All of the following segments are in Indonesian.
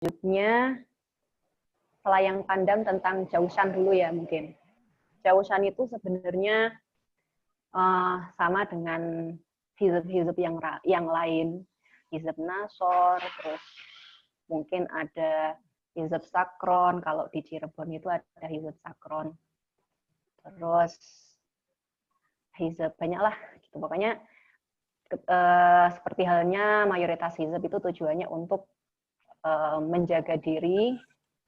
Selanjutnya, selayang pandang tentang Jaushan dulu ya mungkin. Jaushan itu sebenarnya sama dengan hizab-hizab yang lain. Hizab Nasor, terus mungkin ada hizab Sakron, kalau di Cirebon itu ada hizab Sakron. Terus hizab banyak lah, gitu. Pokoknya seperti halnya mayoritas hizab itu tujuannya untuk menjaga diri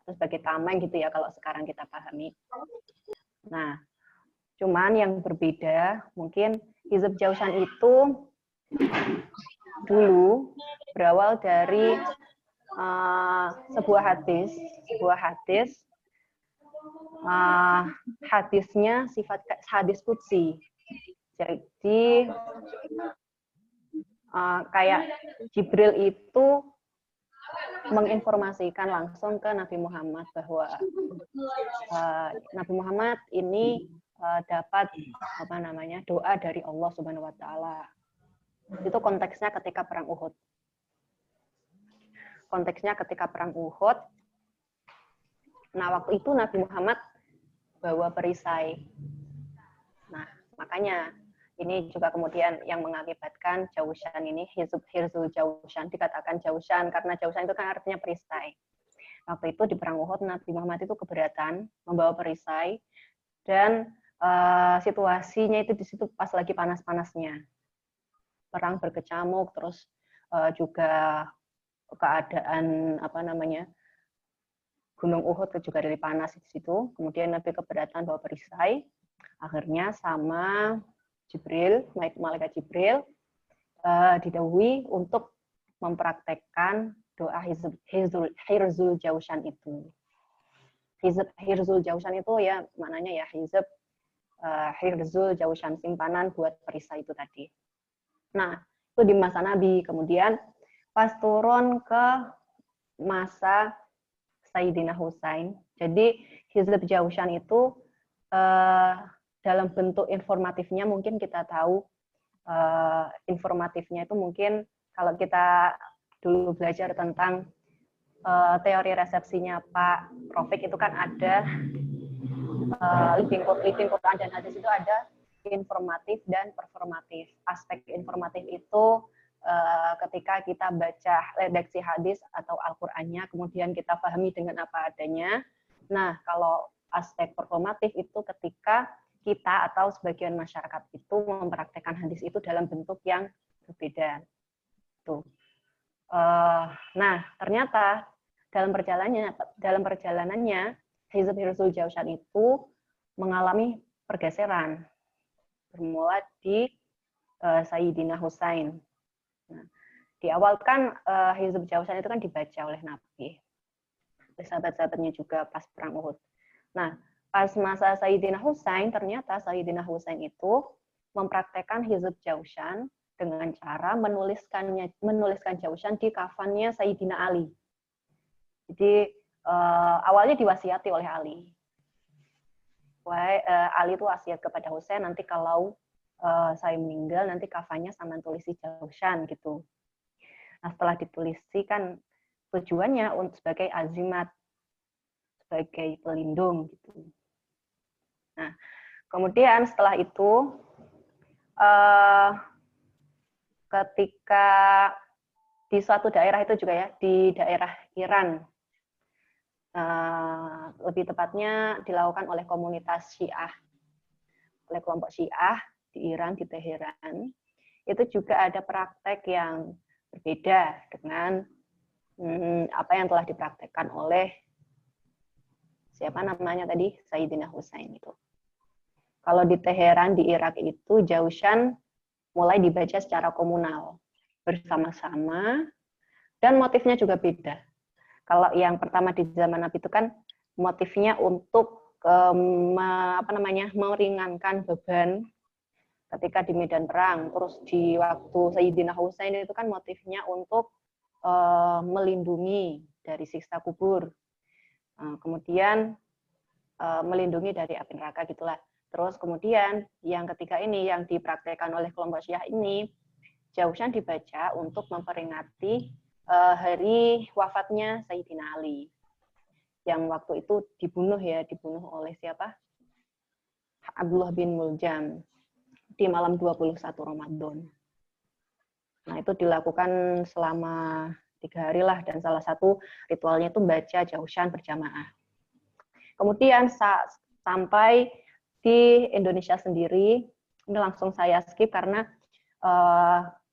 sebagai tameng gitu ya kalau sekarang kita pahami. Nah, cuman yang berbeda mungkin hizab Jaushan itu dulu berawal dari sebuah hadis. Hadisnya sifat hadis qudsi. Jadi kayak Jibril itu menginformasikan langsung ke Nabi Muhammad bahwa Nabi Muhammad ini dapat doa dari Allah Subhanahu wa taala. Itu konteksnya ketika perang Uhud. Nah, waktu itu Nabi Muhammad bawa perisai. Nah, makanya ini juga kemudian yang mengakibatkan Jaushan ini, Hirzul Jaushan, dikatakan Jaushan, karena Jaushan itu kan artinya perisai. Waktu itu di perang Uhud, Nabi Muhammad itu keberatan membawa perisai, dan situasinya itu di situ pas lagi panas-panasnya. Perang berkecamuk, terus juga keadaan Gunung Uhud juga dari panas di situ. Kemudian Nabi keberatan bawa perisai. Akhirnya sama Jibril, malaikat Jibril, didahului untuk mempraktekkan doa Hirzul Jaushan itu. Hirzul Jaushan itu ya maknanya ya hizab Hirzul Jaushan, simpanan buat perisai itu tadi. Nah, itu di masa Nabi. Kemudian pas turun ke masa Sayyidina Husain. Jadi hizab Jaushan itu dalam bentuk informatifnya mungkin kita tahu informatifnya itu mungkin kalau kita dulu belajar tentang teori resepsinya Pak Profik itu kan ada living Quran dan hadis itu ada informatif dan performatif. Aspek informatif itu ketika kita baca redaksi hadis atau Al-Qur'annya, kemudian kita pahami dengan apa adanya. Nah, kalau aspek performatif itu ketika kita atau sebagian masyarakat itu mempraktekkan hadis itu dalam bentuk yang berbeda. Tuh. Nah, ternyata dalam perjalanannya hizab Hirzul Jaushan itu mengalami pergeseran. Bermula di Sayyidina Husain. Nah, di awal kan hizab Jaushan itu kan dibaca oleh Nabi, oleh sahabat-sahabatnya juga pas perang Uhud. Nah, pas masa Sayyidina Husain, ternyata Sayyidina Husain itu mempraktekkan hizab Jaushan dengan cara menuliskan Jaushan di kafannya Sayyidina Ali. Jadi awalnya diwasiati oleh Ali. Ali itu wasiat kepada Husain, nanti kalau saya meninggal nanti kafannya sama tulisi Jaushan gitu. Nah, setelah ditulisi kan tujuannya untuk sebagai azimat, sebagai pelindung gitu. Nah, kemudian setelah itu ketika di suatu daerah itu juga ya, di daerah Iran, lebih tepatnya dilakukan oleh komunitas Syiah, oleh kelompok Syiah di Iran, di Teheran, itu juga ada praktek yang berbeda dengan apa yang telah dipraktekkan oleh siapa namanya tadi, Sayyidina Husain itu. Kalau di Teheran, di Irak itu, Jaushan mulai dibaca secara komunal, bersama-sama, dan motifnya juga beda. Kalau yang pertama di zaman Nabi itu kan motifnya untuk meringankan beban ketika di medan perang. Terus di waktu Sayyidina Husain itu kan motifnya untuk melindungi dari siksa kubur. Kemudian melindungi dari api neraka gitulah. Terus kemudian yang ketiga ini yang dipraktekkan oleh kelompok Syiah ini, Jaushan dibaca untuk memperingati hari wafatnya Sayyidina Ali, yang waktu itu dibunuh oleh siapa? Abdullah bin Muljam di malam 21 Ramadan. Nah, itu dilakukan selama 3 hari lah, dan salah satu ritualnya itu baca Jausan berjamaah. Kemudian sampai di Indonesia sendiri, ini langsung saya skip karena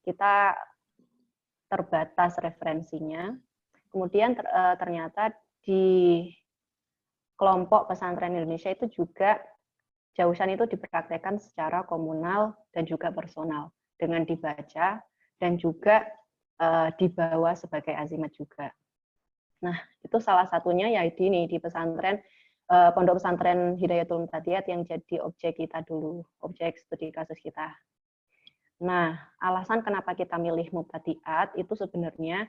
kita terbatas referensinya. Kemudian ternyata di kelompok pesantren Indonesia itu juga Jausan itu dipraktekkan secara komunal dan juga personal, dengan dibaca dan juga dibawa sebagai azimat juga. Nah, itu salah satunya yaitu ini di pesantren Pondok Pesantren Hidayatul Mubtadiat yang jadi objek kita dulu, objek studi kasus kita. Nah, alasan kenapa kita milih Mubtadiat itu sebenarnya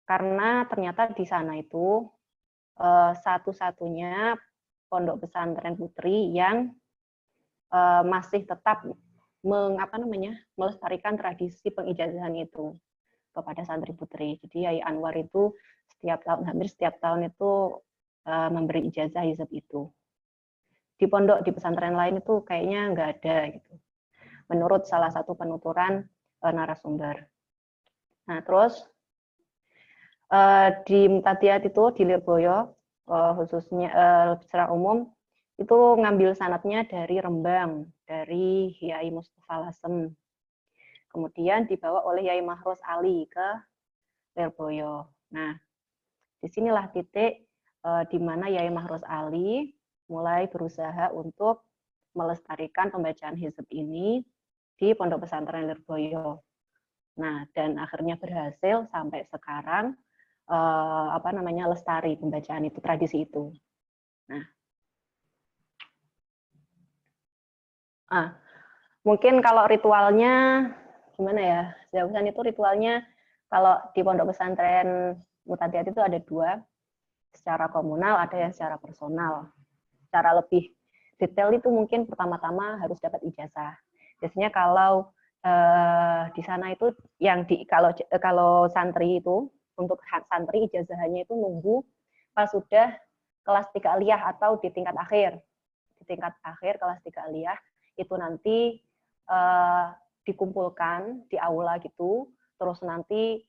karena ternyata di sana itu satu-satunya pondok pesantren putri yang masih tetap melestarikan tradisi pengijazahan itu kepada santri putri. Jadi Yai Anwar itu hampir setiap tahun itu memberi ijazah hizab itu. Di pondok di pesantren lain itu kayaknya nggak ada gitu. Menurut salah satu penuturan narasumber. Nah, terus di Mubtadiat itu di Lirboyo khususnya secara umum itu ngambil sanatnya dari Rembang, dari Yai Mustafa Lasem. Kemudian dibawa oleh Yai Mahruz Ali ke Lirboyo. Nah, disinilah titik di mana Yai Mahruz Ali mulai berusaha untuk melestarikan pembacaan hizb ini di Pondok Pesantren Lirboyo. Nah, dan akhirnya berhasil sampai sekarang lestari pembacaan itu, tradisi itu. Nah, mungkin kalau ritualnya gimana ya? Jausan itu ritualnya kalau di Pondok Pesantren Mubtadiat itu ada 2, secara komunal, ada yang secara personal. Secara lebih detail itu mungkin pertama-tama harus dapat ijazah. Biasanya kalau di sana itu yang kalau santri itu untuk santri ijazahnya itu nunggu pas sudah kelas 3 aliyah atau di tingkat akhir. Di tingkat akhir kelas 3 aliyah itu nanti dikumpulkan di aula gitu, terus nanti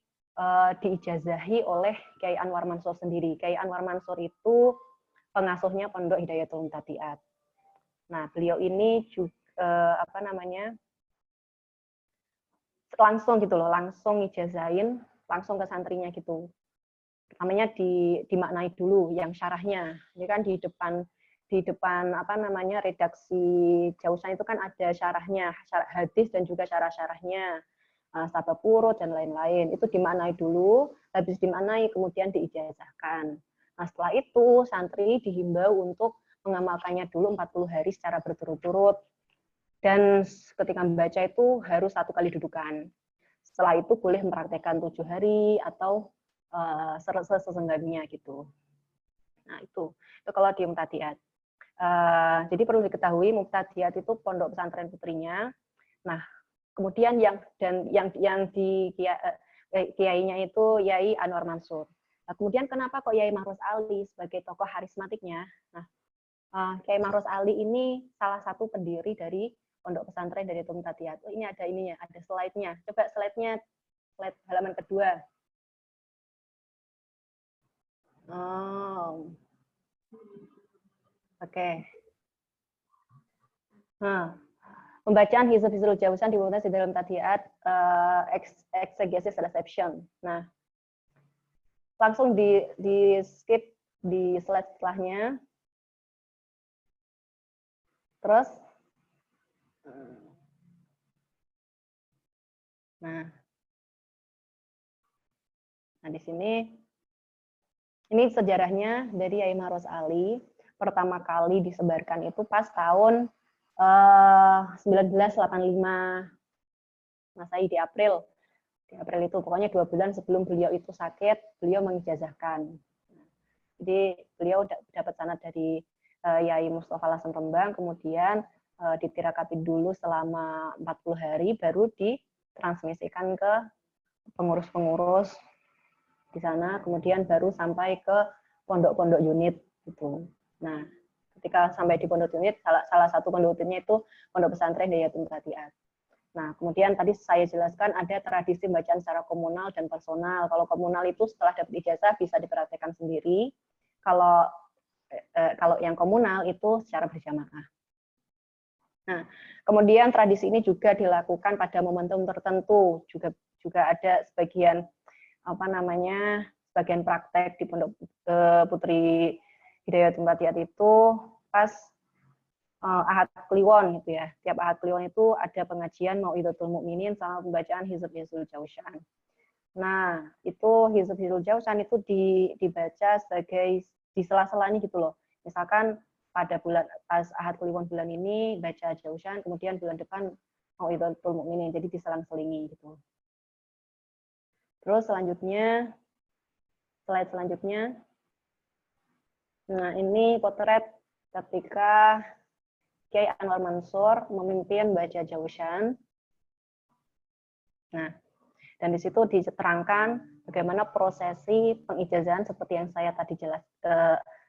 diijazahi oleh Kiai Anwar Mansur sendiri. Kiai Anwar Mansur itu pengasuhnya Pondok Hidayatul Mubtadiat. Nah, beliau ini juga langsung gitu loh, langsung ijazahin langsung ke santrinya gitu. Pertamanya dimaknai dulu yang syarahnya. Ini kan di depan redaksi Jausan itu kan ada syarahnya, syarah hadis dan juga syarah-syarahnya, sabab urut dan lain-lain. Itu dimaknai dulu, habis dimaknai kemudian diijazahkan. Nah, setelah itu santri dihimbau untuk mengamalkannya dulu 40 hari secara berturut-turut. Dan ketika membaca itu harus 1 kali dudukan. Setelah itu boleh mempraktekkan 7 hari atau sesenggangnya gitu. Nah, itu kalau di Mubtadiat. Jadi perlu diketahui Mubtadiat itu pondok pesantren putrinya. Nah, kemudian yang di kiainya itu Yai Anwar Mansur. Nah, kemudian kenapa kok Yai Mahruz Ali sebagai tokoh harismatiknya? Nah, Kiai Mahruz Ali ini salah satu pendiri dari pondok pesantren dari Mubtadiat. Oh, ini ada ininya, ada slide-nya. Coba slide-nya, slide halaman kedua. Oh, oke. Nah, pembacaan hizb-hizbul Jausan dimulai di dalam Mubtadiat exegesis reception. Nah, langsung di skip di slide setelahnya. Terus, nah di sini ini sejarahnya dari Yai Mahruz Ali. Pertama kali disebarkan itu pas tahun 1985 Masehi di April. Di April itu pokoknya 2 bulan sebelum beliau itu sakit, beliau mengijazahkan. Jadi beliau dapat sanad dari Yai Mustafa Lasem Rembang, kemudian ditirakati dulu selama 40 hari, baru ditransmisikan ke pengurus-pengurus di sana, kemudian baru sampai ke pondok-pondok unit gitu. Nah, ketika sampai di pondok unit, salah satu pondok unitnya itu Pondok Pesantren Hidayatul Fatihah. Nah, kemudian tadi saya jelaskan ada tradisi bacaan secara komunal dan personal. Kalau komunal itu setelah dapat ijazah bisa dipraktekkan sendiri. Kalau yang komunal itu secara berjamaah. Nah, kemudian tradisi ini juga dilakukan pada momentum tertentu. Juga ada sebagian sebagian praktek di Pondok Putri Hidayatul Fatihah itu pas Ahad Kliwon gitu ya. Tiap Ahad Kliwon itu ada pengajian Mau'izatul Mukminin sama pembacaan Hizb Hizbul Jaushan. Nah, itu Hizb Hizbul Jaushan itu dibaca sebagai di sela-selanya gitu loh. Misalkan pas Ahad Kliwon bulan ini baca Jaushan, kemudian bulan depan Mau'izatul Mukminin, jadi diselang-selingi gitu. Terus selanjutnya, slide selanjutnya. Nah, ini potret ketika Kiai Anwar Mansur memimpin baca Jaushan. Nah, dan di situ diterangkan bagaimana prosesi pengijazahan seperti yang saya tadi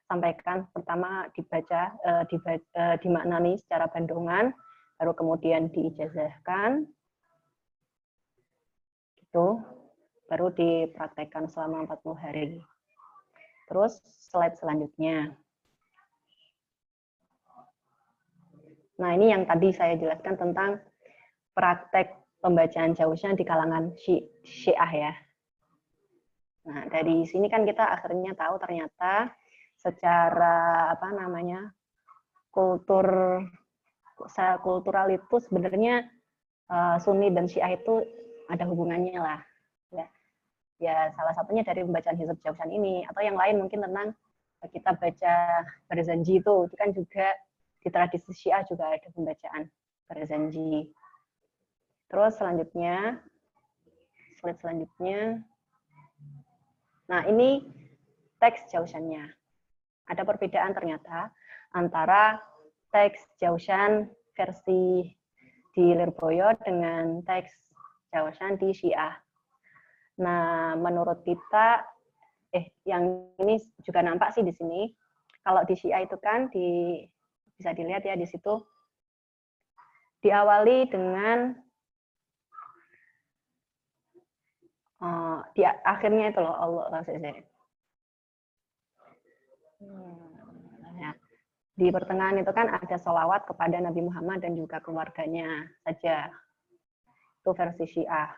sampaikan. Pertama dimaknani secara bandungan, baru kemudian diijazahkan, gitu, baru dipraktekkan selama 40 hari. Terus slide selanjutnya. Nah, ini yang tadi saya jelaskan tentang praktek pembacaan Jaushan di kalangan Syiah ya. Nah, dari sini kan kita akhirnya tahu ternyata secara kultural itu sebenarnya Sunni dan Syiah itu ada hubungannya lah. Ya salah satunya dari pembacaan Hizb Jaushan ini, atau yang lain mungkin tentang kita baca Barzanji itu kan juga di tradisi Syiah juga ada pembacaan Barzanji. Terus selanjutnya, slide selanjutnya. Nah, ini teks Jaushannya. Ada perbedaan ternyata antara teks Jaushan versi di Lirboyo dengan teks Jaushan di Syiah. Nah, menurut kita, yang ini juga nampak sih di sini. Kalau di Syiah itu kan bisa dilihat ya di situ diawali dengan di akhirnya itu loh Allah ya. Di pertengahan itu kan ada sholawat kepada Nabi Muhammad dan juga keluarganya saja. Itu versi Syiah.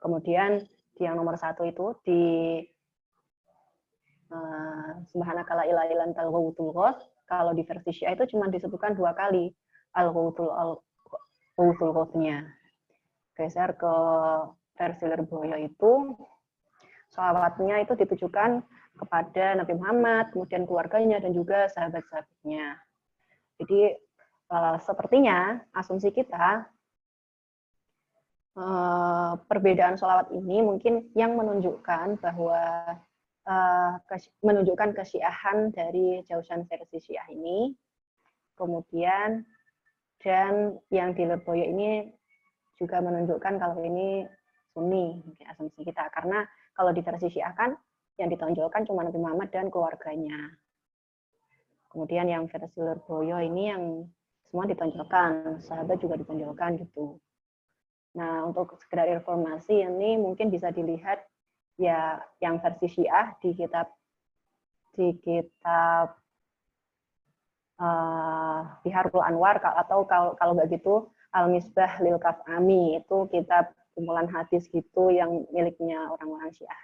Kemudian di yang nomor 1 itu di Subhanaka la ilaha illa antal ghawutul ghaus. Kalau di versi Syiah itu cuma disebutkan 2 kali al-ghawutul ghausnya. Geser ke versi Lirboyo itu sholawatnya itu ditujukan kepada Nabi Muhammad, kemudian keluarganya dan juga sahabat-sahabatnya. Jadi sepertinya asumsi kita perbedaan sholawat ini mungkin yang menunjukkan bahwa menunjukkan kesyiahan dari Jaushan versi Syiah ini, kemudian dan yang di Lirboyo ini juga menunjukkan kalau ini Sunni, mungkin asumsi kita, karena kalau di versi Syiah kan yang ditonjolkan cuma Nabi Muhammad dan keluarganya. Kemudian yang versi Lirboyo ini yang semua ditonjolkan, sahabat juga ditonjolkan gitu. Nah, untuk sekedar informasi ini mungkin bisa dilihat ya yang versi Syiah di kitab Biharul Anwar, atau kalau nggak gitu Al-Misbah lil Kaf'ami, itu kitab kumpulan hadis gitu yang miliknya orang-orang Syiah.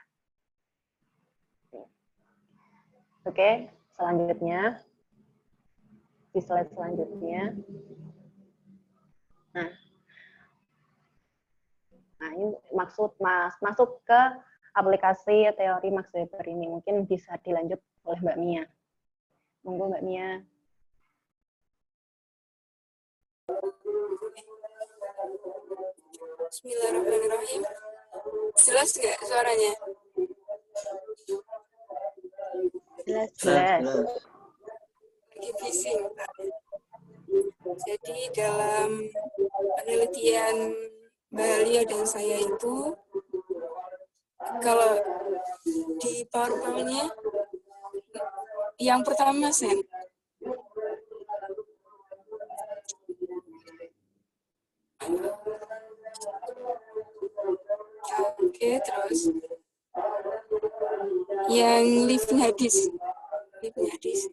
Oke, selanjutnya di slide selanjutnya. Nah ini masuk ke aplikasi teori Max Weber ini, mungkin bisa dilanjut oleh Mbak Mia. Monggo Mbak Mia. Bismillahirrahmanirrahim. Jelas nggak suaranya? Jelas. Lagi bising. Jadi dalam penelitian Mbak Alia dan saya itu Kalau di PowerPoint-nya yang pertama Sen. Oke, terus yang living hadis. Living hadis.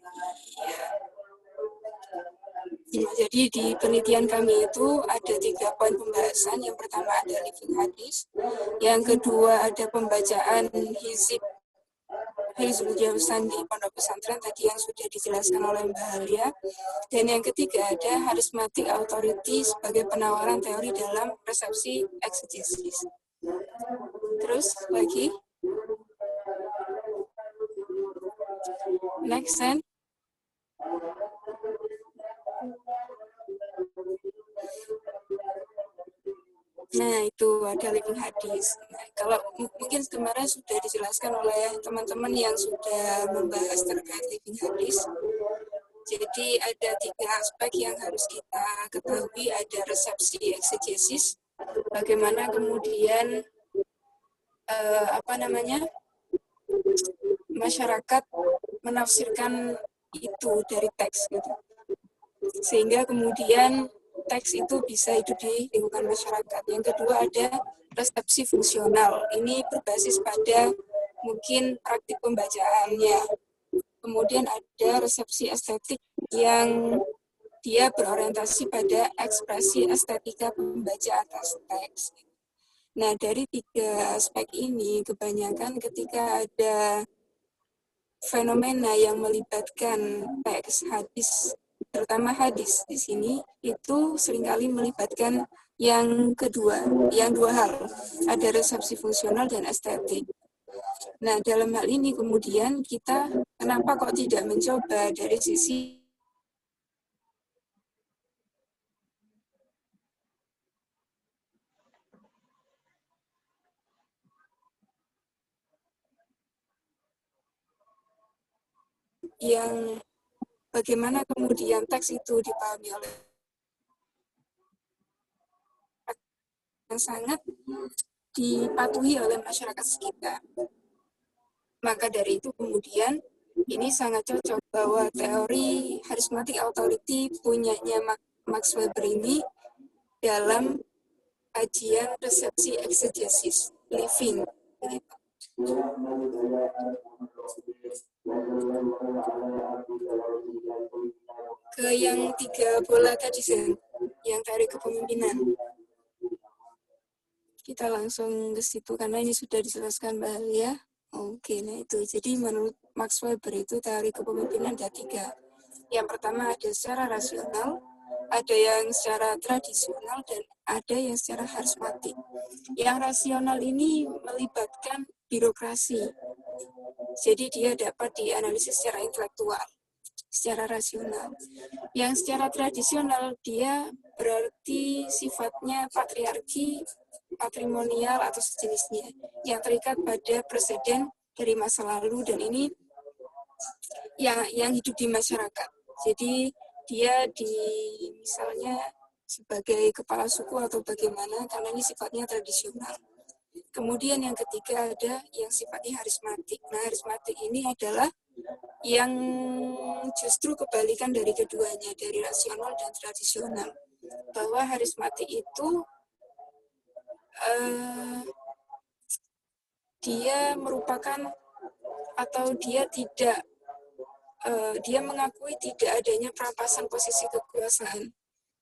Ya, jadi di penelitian kami itu ada 3 poin pembahasan. Yang pertama ada living hadis, yang kedua ada pembacaan hizib Hizbul Jausan di pondok pesantren tadi yang sudah dijelaskan oleh Mbak Halia, dan yang ketiga ada charismatic authority sebagai penawaran teori dalam resepsi eksegesis. Terus lagi, next Sen. Nah, itu ada living hadis. Nah, kalau mungkin kemarin sudah dijelaskan oleh teman-teman yang sudah membahas terkait living hadis. Jadi ada 3 aspek yang harus kita ketahui, ada resepsi eksegesis, bagaimana kemudian masyarakat menafsirkan itu dari teks gitu. Sehingga kemudian teks itu bisa hidup di lingkungan masyarakat. Yang kedua ada resepsi fungsional. Ini berbasis pada mungkin praktik pembacaannya. Kemudian ada resepsi estetik yang dia berorientasi pada ekspresi estetika pembaca atas teks. Nah, dari 3 aspek ini kebanyakan ketika ada fenomena yang melibatkan teks hadis, terutama hadis di sini, itu seringkali melibatkan yang kedua, yang 2 hal, ada resepsi fungsional dan estetik. Nah, dalam hal ini kemudian kita kenapa kok tidak mencoba dari sisi yang bagaimana kemudian teks itu dipahami oleh yang sangat dipatuhi oleh masyarakat sekitar. Maka dari itu kemudian ini sangat cocok bahwa teori charismatic authority punyanya Max Weber ini dalam kajian resepsi eksegesis living. Ke yang 3 bola tadi, yang teori kepemimpinan. Kita langsung ke situ karena ini sudah dijelaskan Mbak Halia. Oke, nah itu. Jadi menurut Max Weber itu teori kepemimpinan ada 3. Yang pertama ada secara rasional, ada yang secara tradisional, dan ada yang secara charismatik. Yang rasional ini melibatkan birokrasi. Jadi dia dapat dianalisis secara intelektual, secara rasional. Yang secara tradisional dia berarti sifatnya patriarki, patrimonial atau sejenisnya yang terikat pada presiden dari masa lalu, dan ini yang hidup di masyarakat. Jadi dia misalnya sebagai kepala suku atau bagaimana, karena ini sifatnya tradisional. Kemudian yang ketiga ada yang sifatnya charismatik. Nah, charismatik ini adalah yang justru kebalikan dari keduanya, dari rasional dan tradisional. Bahwa charismatik itu dia merupakan atau dia tidak dia mengakui tidak adanya perampasan posisi kekuasaan.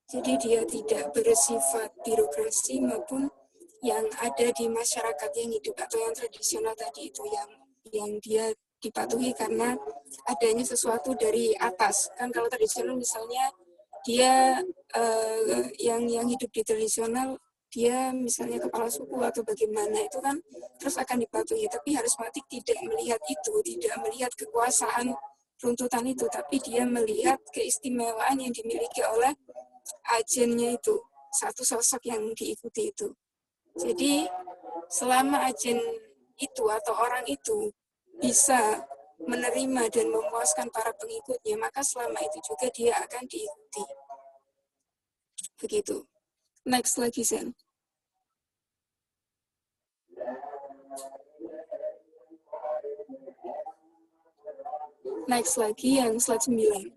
Jadi dia tidak bersifat birokrasi maupun yang ada di masyarakat yang hidup atau yang tradisional tadi itu yang dia dipatuhi karena adanya sesuatu dari atas. Kan kalau tradisional misalnya dia yang hidup di tradisional dia misalnya kepala suku atau bagaimana itu kan terus akan dipatuhi, tapi charismatik tidak melihat itu, tidak melihat kekuasaan runtutan itu, tapi dia melihat keistimewaan yang dimiliki oleh agennya itu, satu sosok yang diikuti itu. Jadi selama agen itu atau orang itu bisa menerima dan memuaskan para pengikutnya, maka selama itu juga dia akan diikuti. Begitu. Next lagi, Sen. Next lagi yang slide 9.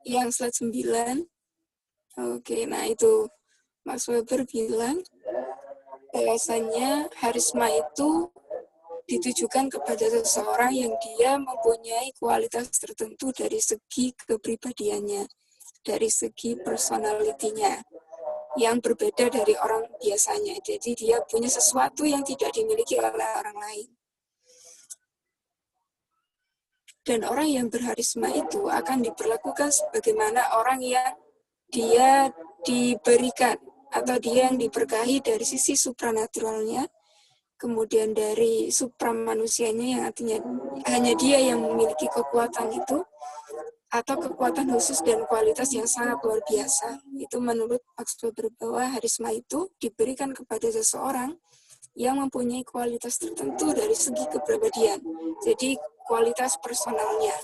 Yang slide 9. Oke, nah itu Max Weber bilang bahwasannya harisma itu ditujukan kepada seseorang yang dia mempunyai kualitas tertentu dari segi kepribadiannya, dari segi personalitinya, yang berbeda dari orang biasanya. Jadi dia punya sesuatu yang tidak dimiliki oleh orang lain. Dan orang yang berharisma itu akan diperlakukan sebagaimana orang yang dia diberikan atau dia yang diberkahi dari sisi supranaturalnya, kemudian dari supramanusianya yang artinya hanya dia yang memiliki kekuatan itu, atau kekuatan khusus dan kualitas yang sangat luar biasa. Itu menurut Max Weber bahwa harisma itu diberikan kepada seseorang yang mempunyai kualitas tertentu dari segi kepribadian. Jadi kualitas personalnya.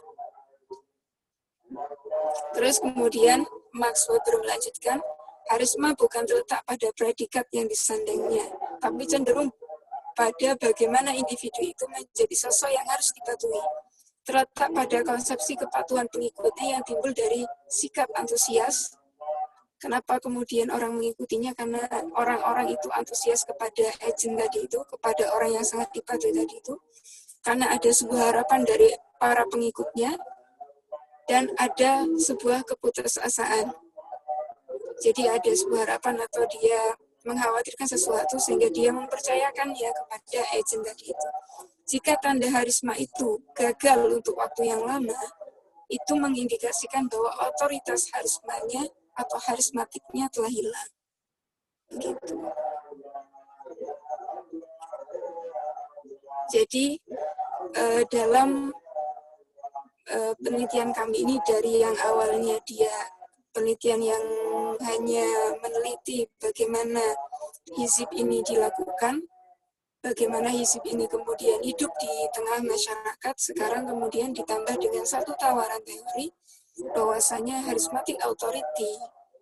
Terus kemudian Max Weber melanjutkan, harisma bukan terletak pada predikat yang disandangnya, tapi cenderung pada bagaimana individu itu menjadi sosok yang harus dipatuhi. Terletak pada konsepsi kepatuhan pengikutnya yang timbul dari sikap antusias. Kenapa kemudian orang mengikutinya? Karena orang-orang itu antusias kepada agent tadi itu, kepada orang yang sangat dipatuhi tadi itu. Karena ada sebuah harapan dari para pengikutnya, dan ada sebuah keputusasaan. Jadi ada sebuah harapan atau dia mengkhawatirkan sesuatu sehingga dia mempercayakannya kepada agent tadi itu. Jika tanda harisma itu gagal untuk waktu yang lama, itu mengindikasikan bahwa otoritas harismanya atau harismatiknya telah hilang. Gitu. Jadi dalam penelitian kami ini dari yang awalnya dia penelitian yang hanya meneliti bagaimana hizib ini dilakukan, bagaimana hizib ini kemudian hidup di tengah masyarakat, sekarang kemudian ditambah dengan satu tawaran teori bahwasanya charismatic authority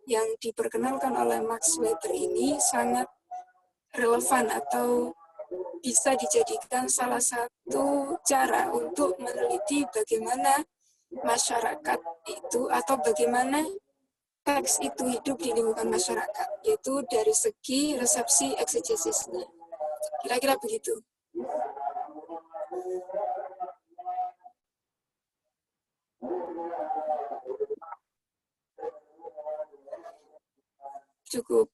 yang diperkenalkan oleh Max Weber ini sangat relevan atau bisa dijadikan salah satu cara untuk meneliti bagaimana masyarakat itu atau bagaimana teks itu hidup di lingkungan masyarakat, yaitu dari segi resepsi eksegesinya. Kira-kira begitu. Cukup.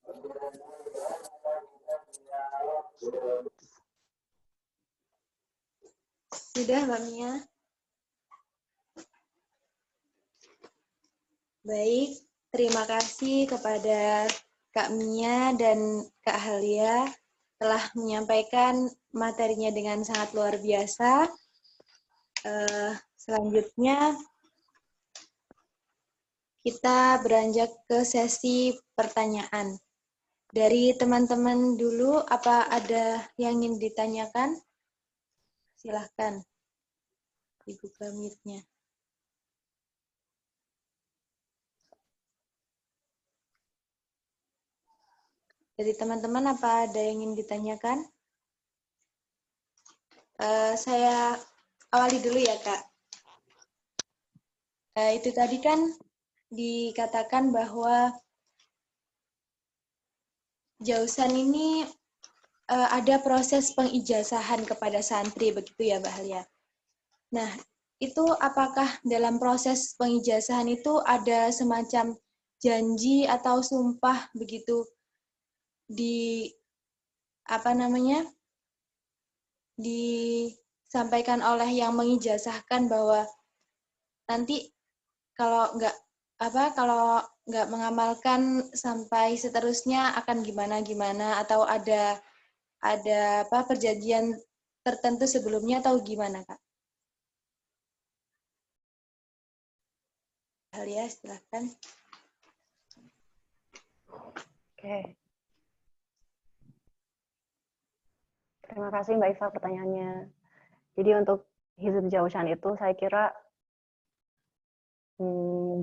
Sudah, Mbak Mia. Baik, terima kasih kepada Kak Mia dan Kak Halia telah menyampaikan materinya dengan sangat luar biasa. Selanjutnya, kita beranjak ke sesi pertanyaan. Dari teman-teman dulu, apa ada yang ingin ditanyakan? Silahkan dibuka mic-nya. Dari teman-teman, apa ada yang ingin ditanyakan? Saya awali dulu ya, Kak. Itu tadi kan dikatakan bahwa Jausan ini ada proses pengijazahan kepada santri, begitu ya, Mbak Halia? Nah, itu apakah dalam proses pengijazahan itu ada semacam janji atau sumpah begitu disampaikan oleh yang mengijazahkan bahwa nanti kalau nggak mengamalkan sampai seterusnya akan gimana atau ada perjanjian tertentu sebelumnya atau gimana, Kak? Halia, silahkan. Oke. Terima kasih Mbak Iva pertanyaannya. Jadi untuk Hizb Jausan itu saya kira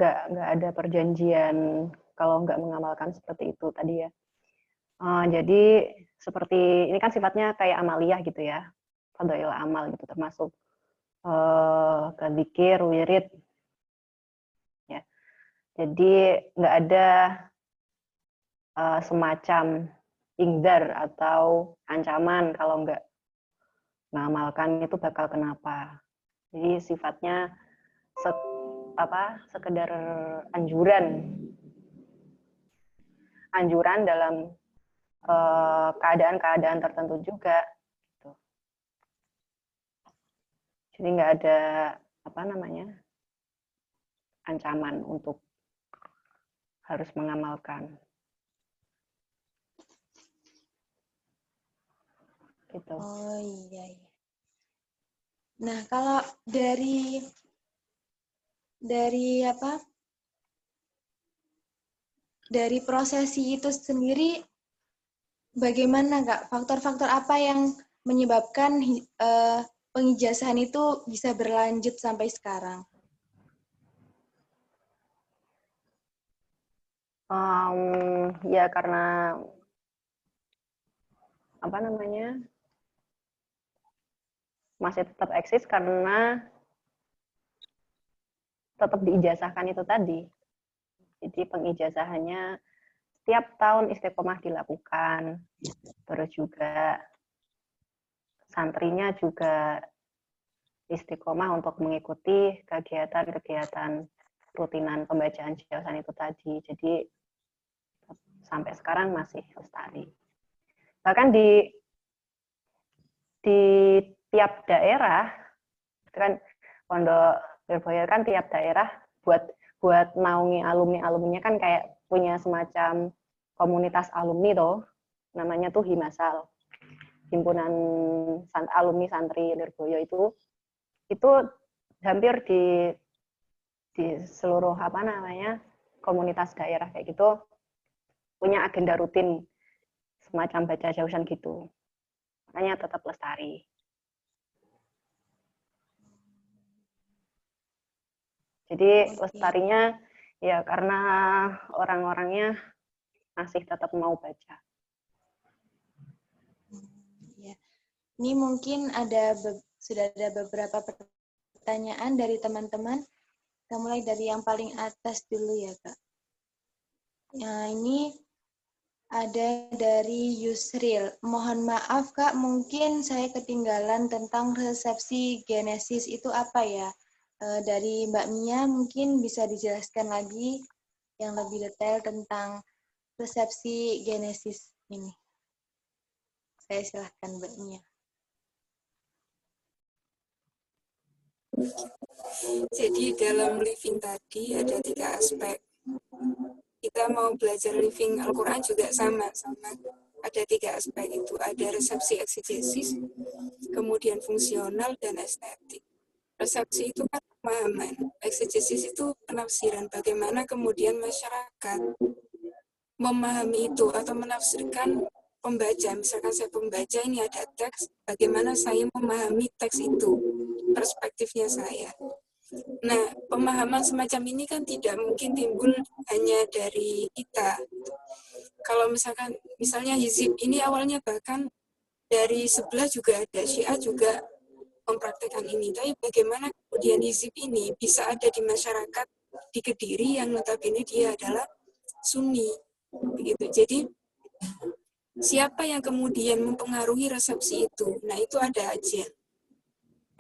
nggak ada perjanjian kalau nggak mengamalkan seperti itu tadi ya. Jadi seperti ini kan sifatnya kayak amaliyah gitu ya, fadhail amal gitu, termasuk zikir, wirid ya. Jadi nggak ada semacam ingdar atau ancaman kalau nggak mengamalkan itu bakal kenapa. Jadi sifatnya sekedar anjuran dalam keadaan-keadaan tertentu juga. Gitu. Jadi nggak ada ancaman untuk harus mengamalkan. Gitu. Oh iya. Nah, kalau dari prosesi itu sendiri, bagaimana Kak? Faktor-faktor apa yang menyebabkan pengijazahan itu bisa berlanjut sampai sekarang? Ya karena masih tetap eksis karena tetap diijazahkan itu tadi. Jadi pengijazahannya setiap tahun istiqomah dilakukan, terus juga santrinya juga istiqomah untuk mengikuti kegiatan-kegiatan rutinan pembacaan jausan itu tadi. Jadi sampai sekarang masih lestari. Bahkan di tiap daerah, kan Pondok Lirboyo kan tiap daerah buat naungi alumni-alumninya kan kayak punya semacam komunitas alumni toh, namanya tuh Himasal, himpunan alumni santri Lirboyo itu hampir di seluruh komunitas daerah kayak gitu punya agenda rutin semacam baca jausan gitu, makanya tetap lestari. Jadi lestarinya ya karena orang-orangnya masih tetap mau baca. Ya. Ini mungkin sudah ada beberapa pertanyaan dari teman-teman. Kita mulai dari yang paling atas dulu ya, Kak. Nah, ini ada dari Yusril. Mohon maaf, Kak, mungkin saya ketinggalan tentang resepsi Genesis itu apa ya? Dari Mbak Mia mungkin bisa dijelaskan lagi yang lebih detail tentang resepsi Genesis ini. Saya silahkan Mbak Mia. Jadi dalam living tadi ada 3 aspek. Kita mau belajar living Al-Quran juga sama. Ada 3 aspek itu. Ada resepsi eksegesis, kemudian fungsional, dan estetik. Resepsi itu kan pemahaman. Eksegesis itu penafsiran. Bagaimana kemudian masyarakat memahami itu atau menafsirkan pembaca. Misalkan saya pembaca, ini ada teks, bagaimana saya memahami teks itu, perspektifnya saya. Nah, pemahaman semacam ini kan tidak mungkin timbul hanya dari kita. Kalau misalnya hizib ini awalnya bahkan dari sebelah juga ada, Syiah juga mempraktekkan ini. Tapi bagaimana kemudian hizib ini bisa ada di masyarakat di Kediri yang notabene dia adalah Sunni. Begitu. Jadi siapa yang kemudian mempengaruhi resepsi itu? Nah, itu ada ajen.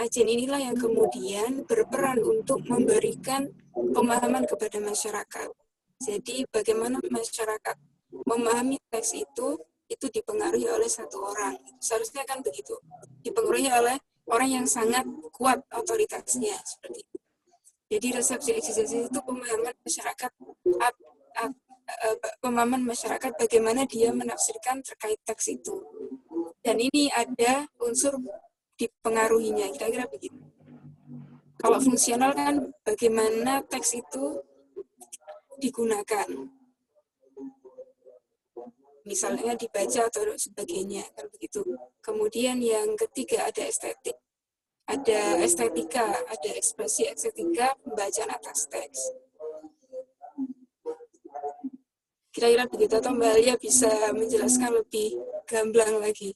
Ajen inilah yang kemudian berperan untuk memberikan pemahaman kepada masyarakat. Jadi bagaimana masyarakat memahami teks itu dipengaruhi oleh satu orang. Seharusnya kan begitu. Dipengaruhi oleh orang yang sangat kuat otoritasnya seperti itu. Jadi resepsi eksegesis itu pemahaman masyarakat bagaimana dia menafsirkan terkait teks itu. Dan ini ada unsur dipengaruhinya, kira-kira begitu. Kalau fungsional kan bagaimana teks itu digunakan. Misalnya dibaca atau sebagainya, kan begitu. Kemudian yang ketiga ada estetik. Ada estetika, ada ekspresi estetika pembacaan atas teks. Kira-kira begitu, atau Mbak Alia bisa menjelaskan lebih gamblang lagi?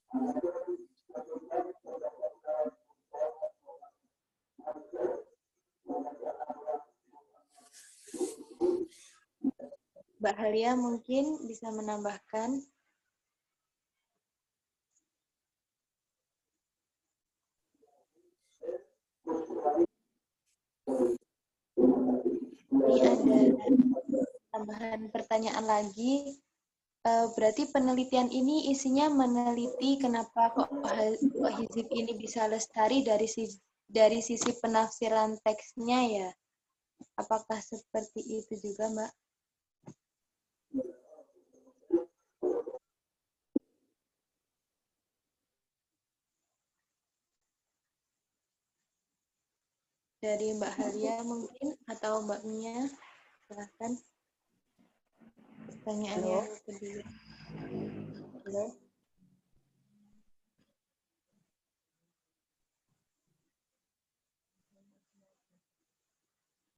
Mbak Halia mungkin bisa menambahkan. Ini ada tambahan pertanyaan lagi. Berarti penelitian ini isinya meneliti kenapa kok hizib ini bisa lestari dari sisi penafsiran teksnya ya. Apakah seperti itu juga, Mbak? Dari Mbak Halia mungkin atau Mbak Mia, silahkan. Pertanyaannya kedua. Halo.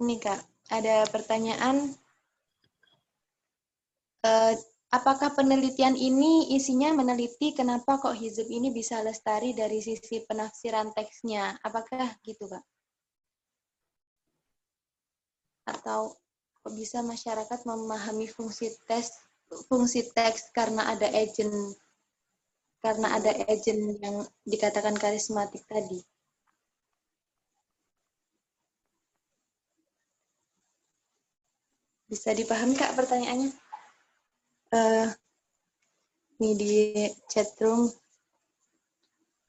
Ini Kak, ada pertanyaan. Apakah penelitian ini isinya meneliti kenapa kok hizib ini bisa lestari dari sisi penafsiran teksnya? Apakah gitu, Kak? Atau kok bisa masyarakat memahami fungsi teks karena ada agent yang dikatakan karismatik tadi? Bisa dipahami, Kak, pertanyaannya? Ini di chat room.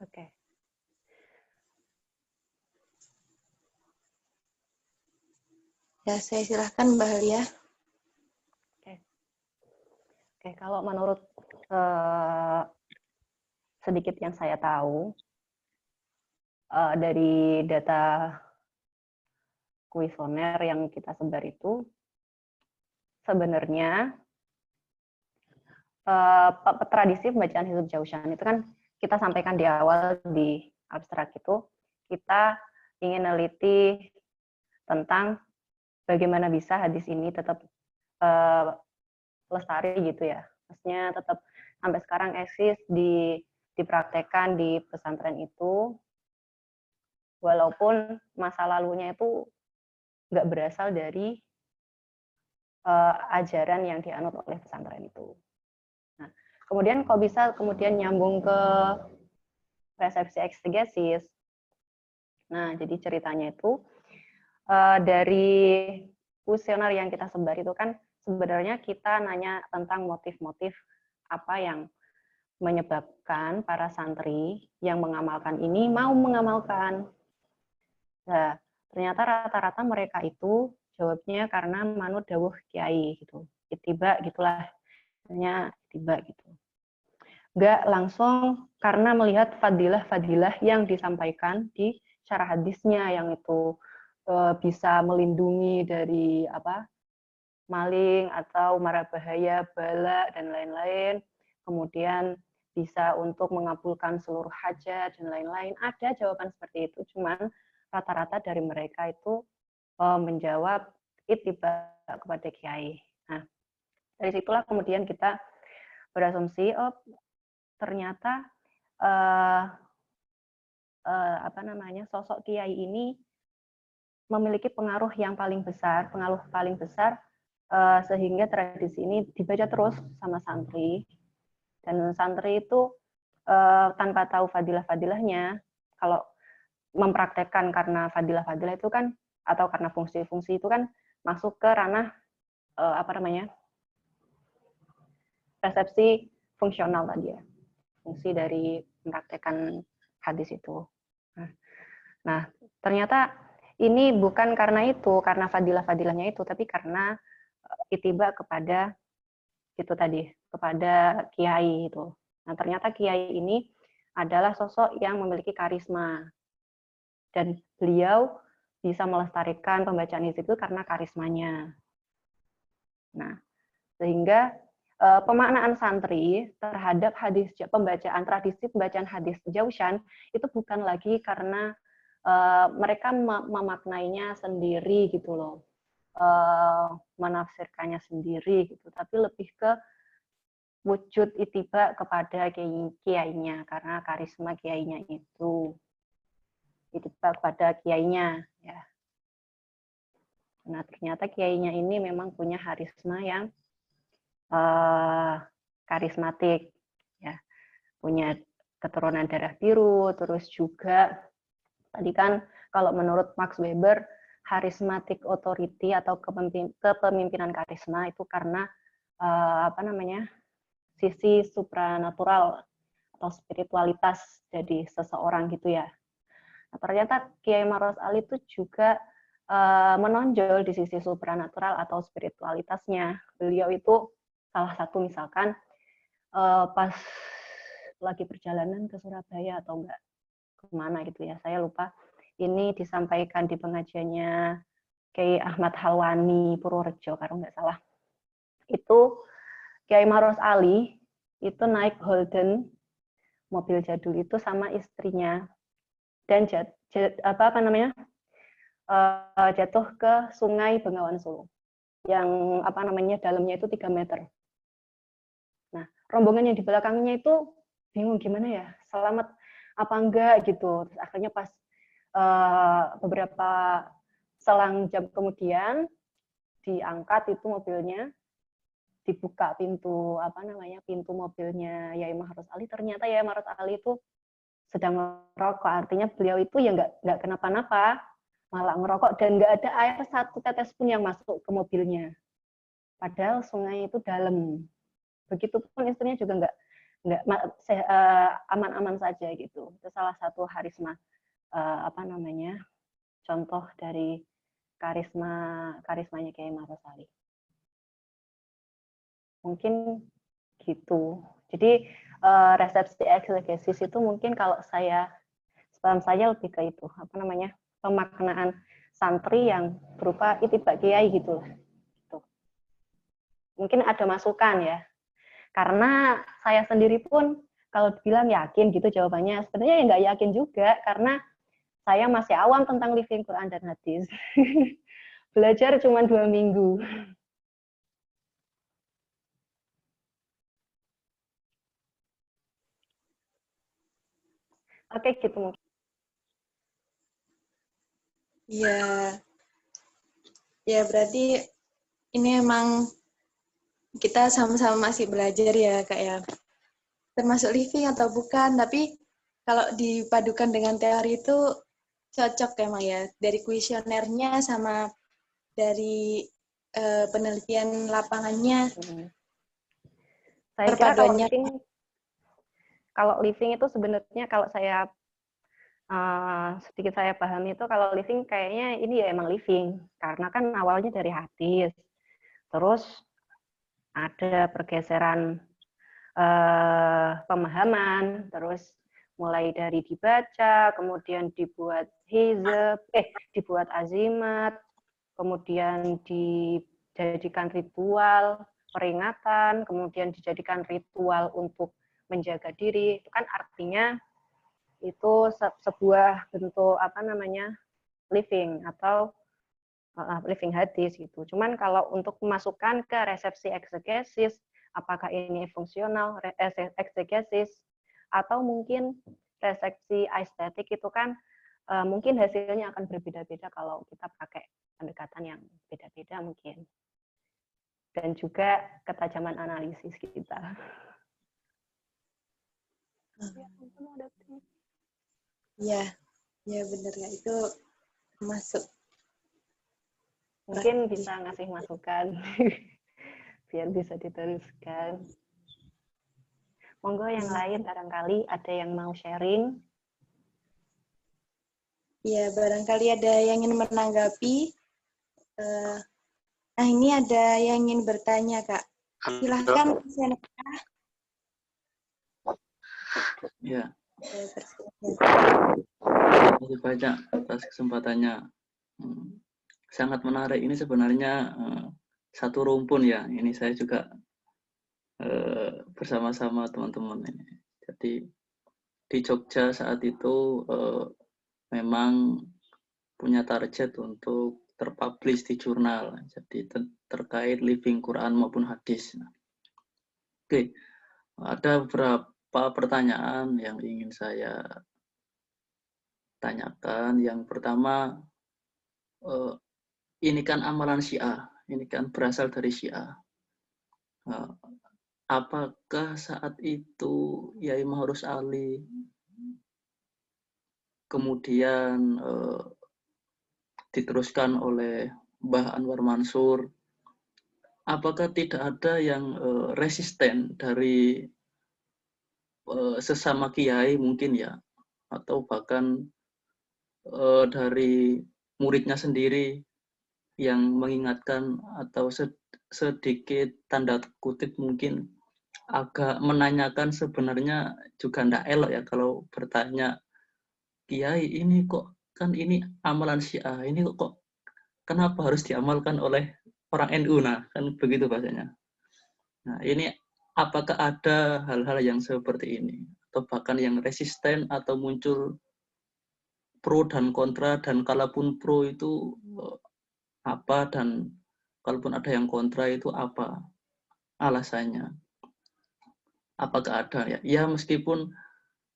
Oke. Ya, saya silahkan Mbak Halia. Oke, kalau menurut sedikit yang saya tahu dari data kuesioner yang kita sebar itu, sebenarnya tradisi pembacaan Hizb Jaushan itu kan kita sampaikan di awal di abstrak itu, kita ingin meneliti tentang bagaimana bisa hadis ini tetap lestari gitu ya. Maksudnya tetap sampai sekarang eksis dipraktekkan di pesantren itu, walaupun masa lalunya itu nggak berasal dari ajaran yang dianut oleh pesantren itu. Nah, kemudian kok bisa kemudian nyambung ke resepsi eksegesis. Nah, jadi ceritanya itu dari kuesioner yang kita sebar itu kan sebenarnya kita nanya tentang motif-motif apa yang menyebabkan para santri yang mengamalkan ini mau mengamalkan. Nah, ternyata rata-rata mereka itu jawabnya karena manut dawuh kiai gitu. Itiba gitulah. Hanya itiba gitu. Enggak langsung karena melihat fadilah-fadilah yang disampaikan di syarah hadisnya yang itu bisa melindungi dari maling atau mara bahaya, bala dan lain-lain. Kemudian bisa untuk mengabulkan seluruh hajat dan lain-lain. Ada jawaban seperti itu, cuman rata-rata dari mereka itu menjawab ittiba kepada kiai. Nah, dari situlah kemudian kita berasumsi, oh ternyata sosok kiai ini memiliki pengaruh paling besar sehingga tradisi ini dibaca terus sama santri, dan santri itu tanpa tahu fadilah-fadilahnya, kalau mempraktekkan karena fadilah-fadilah itu kan atau karena fungsi-fungsi itu kan masuk ke ranah persepsi fungsional tadi ya, fungsi dari mempraktekkan hadis itu. Nah, ternyata ini bukan karena fadilah-fadilahnya itu, tapi karena itiba kepada itu tadi, kepada kiai itu. Nah, ternyata kiai ini adalah sosok yang memiliki karisma, dan beliau bisa melestarikan pembacaan hizib itu karena karismanya. Nah, sehingga pemaknaan santri terhadap tradisi pembacaan hadis Jaushan itu bukan lagi karena mereka memaknainya sendiri gitu loh. menafsirkannya sendiri gitu, tapi lebih ke wujud itiba kepada kiainya, karena karisma kiainya itu itiba kepada kiainya ya. Nah, ternyata kiainya ini memang punya karisma yang karismatik ya, punya keturunan darah biru, terus juga tadi kan kalau menurut Max Weber charismatic authority atau kepemimpinan karisma itu karena sisi supranatural atau spiritualitas dari seseorang gitu ya. Nah, ternyata Kiai Maros Ali itu juga menonjol di sisi supranatural atau spiritualitasnya. Beliau itu salah satu misalkan pas lagi perjalanan ke Surabaya atau enggak kemana gitu ya, saya lupa. Ini disampaikan di pengajiannya Kiai Ahmad Halwani Purworejo kalau nggak salah. Itu Kiai Maros Ali itu naik Holden mobil jadul itu sama istrinya dan jatuh ke Sungai Bengawan Solo yang dalamnya itu 3 meter. Nah, rombongan yang di belakangnya itu bingung gimana ya, selamat apa enggak gitu. Terus akhirnya pas beberapa selang jam kemudian diangkat itu mobilnya, dibuka pintu pintu mobilnya Yai Maros Ali, ternyata Yai Maros Ali itu sedang merokok, artinya beliau itu ya nggak kenapa-napa, malah ngerokok dan nggak ada air satu tetes pun yang masuk ke mobilnya. Padahal sungai itu dalam. Begitupun istrinya juga nggak aman-aman saja gitu. Itu salah satu karisma contoh dari karismanya Kiai Maros Ali. Mungkin gitu. Jadi resepsi eksegesis itu mungkin kalau paham saya lebih ke itu pemaknaan santri yang berupa itiba kiai gitu. Mungkin ada masukan ya. Karena saya sendiri pun kalau bilang yakin gitu jawabannya, sebenarnya ya nggak yakin juga karena saya masih awam tentang living Quran dan hadis. Belajar cuma 2 minggu. Oke, gitu mungkin. Ya, ya berarti ini emang kita sama-sama masih belajar ya Kak ya. Termasuk living atau bukan, tapi kalau dipadukan dengan teori itu cocok emang ya. Dari kuesionernya sama dari penelitian lapangannya. Saya kira kalau living itu sebenarnya kalau saya sedikit saya pahami itu kalau living kayaknya ini ya emang living karena kan awalnya dari hadis, terus ada pergeseran pemahaman, terus mulai dari dibaca, kemudian dibuat hizab, dibuat azimat, kemudian dijadikan ritual peringatan, kemudian dijadikan ritual untuk menjaga diri. Itu kan artinya itu sebuah bentuk living atau living hadis gitu. Cuman kalau untuk memasukkan ke resepsi eksegesis, apakah ini fungsional eksegesis atau mungkin resepsi estetik itu kan mungkin hasilnya akan berbeda-beda kalau kita pakai pendekatan yang beda-beda mungkin. Dan juga ketajaman analisis kita. Ya benar ya, itu masuk. Mungkin bisa ngasih masukan biar bisa diteruskan. Monggo yang lain barangkali ada yang mau sharing. Ya, barangkali ada yang ingin menanggapi. Nah, ini ada yang ingin bertanya, Kak. Silahkan. Ya. Terima kasih banyak atas kesempatannya. Sangat menarik. Ini sebenarnya satu rumpun ya. Ini saya juga bersama-sama teman-teman ini. Jadi di Jogja saat itu memang punya target untuk terpublish di jurnal. Jadi terkait living Quran maupun hadis. Oke, ada beberapa pertanyaan yang ingin saya tanyakan. Yang pertama, ini kan amalan Syiah, ini kan berasal dari Syiah. Apakah saat itu Yai Mahruz Ali kemudian diteruskan oleh Mbah Anwar Mansur, apakah tidak ada yang resisten dari sesama kiai mungkin ya, atau bahkan dari muridnya sendiri yang mengingatkan atau sedikit tanda kutip mungkin agak menanyakan, sebenarnya juga tidak elok ya kalau bertanya, kiai ini kok kan ini amalan Syiah, ini kok kenapa harus diamalkan oleh orang NU? Nah, kan begitu bahasanya. Nah, ini apakah ada hal-hal yang seperti ini? Atau bahkan yang resisten atau muncul pro dan kontra, dan kalaupun pro itu apa, dan kalaupun ada yang kontra itu apa alasannya? Apakah ada ya? Ya meskipun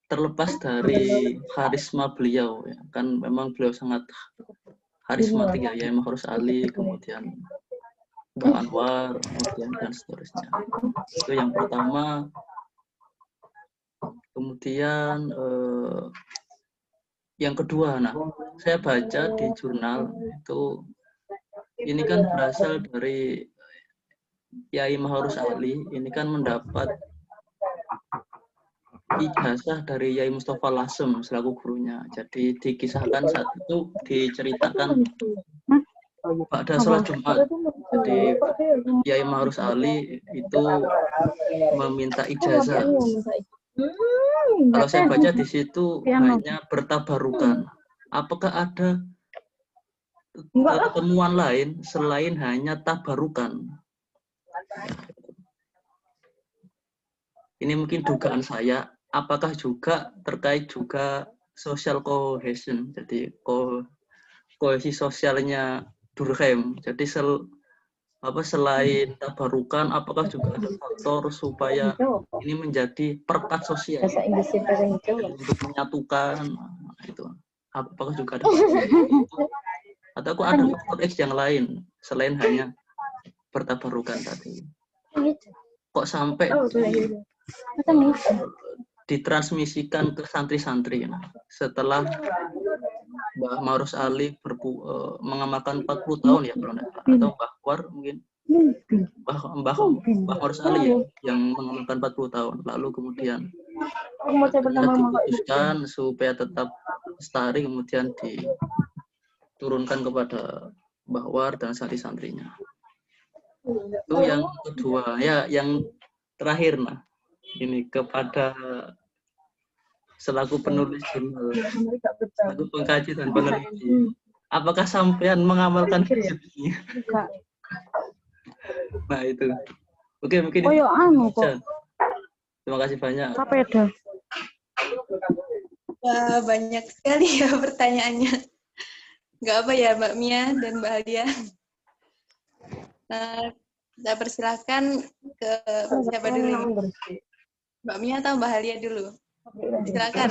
terlepas dari karisma beliau, ya, kan memang beliau sangat karismatik ya, Yai Mahruz Ali, kemudian Mbah Anwar, kemudian dan seterusnya. Itu yang pertama. Kemudian yang kedua, nah saya baca di jurnal itu, ini kan berasal dari Yai Mahruz Ali, ini kan mendapat ijazah dari Yai Mustafa Lasem selaku gurunya. Jadi dikisahkan saat itu, diceritakan pada sholat Jumat. Jadi Yai Mahruz Ali itu meminta ijazah. Kalau saya baca di situ hanya bertabarukan. Apakah ada temuan lain selain hanya tabarukan? Ini mungkin dugaan saya. Apakah juga terkait juga social cohesion, jadi kohesi sosialnya Durkheim. Jadi selain tabarukan, apakah juga ada faktor supaya ini menjadi perkat sosial untuk menyatukan itu? Apakah juga ada itu? Atau ada faktor X yang lain selain hanya bertabarukan tadi? Kok sampai ditransmisikan ke santri-santri setelah Mbah Mahruz Ali mengamalkan 40 tahun ya kalau enggak, atau Mbah War mungkin Mbah Mahruz Ali ya, yang mengamalkan 40 tahun, lalu kemudian diputuskan supaya tetap lestari, kemudian diturunkan kepada Mbah War dan santri-santrinya. Itu yang kedua. Ya, yang terakhir, nah ini kepada selaku penulis jurnal, selaku pengkaji dan peneliti, apakah sampean mengamalkan prinsip ini? Nah itu. Oke, mungkin itu saja. Terima kasih banyak. Wah, banyak sekali ya pertanyaannya. Nggak apa ya Mbak Mia dan Mbak Alia. Saya persilahkan ke siapa dulu? Mbak Mia atau Mbak Alia dulu? Silakan.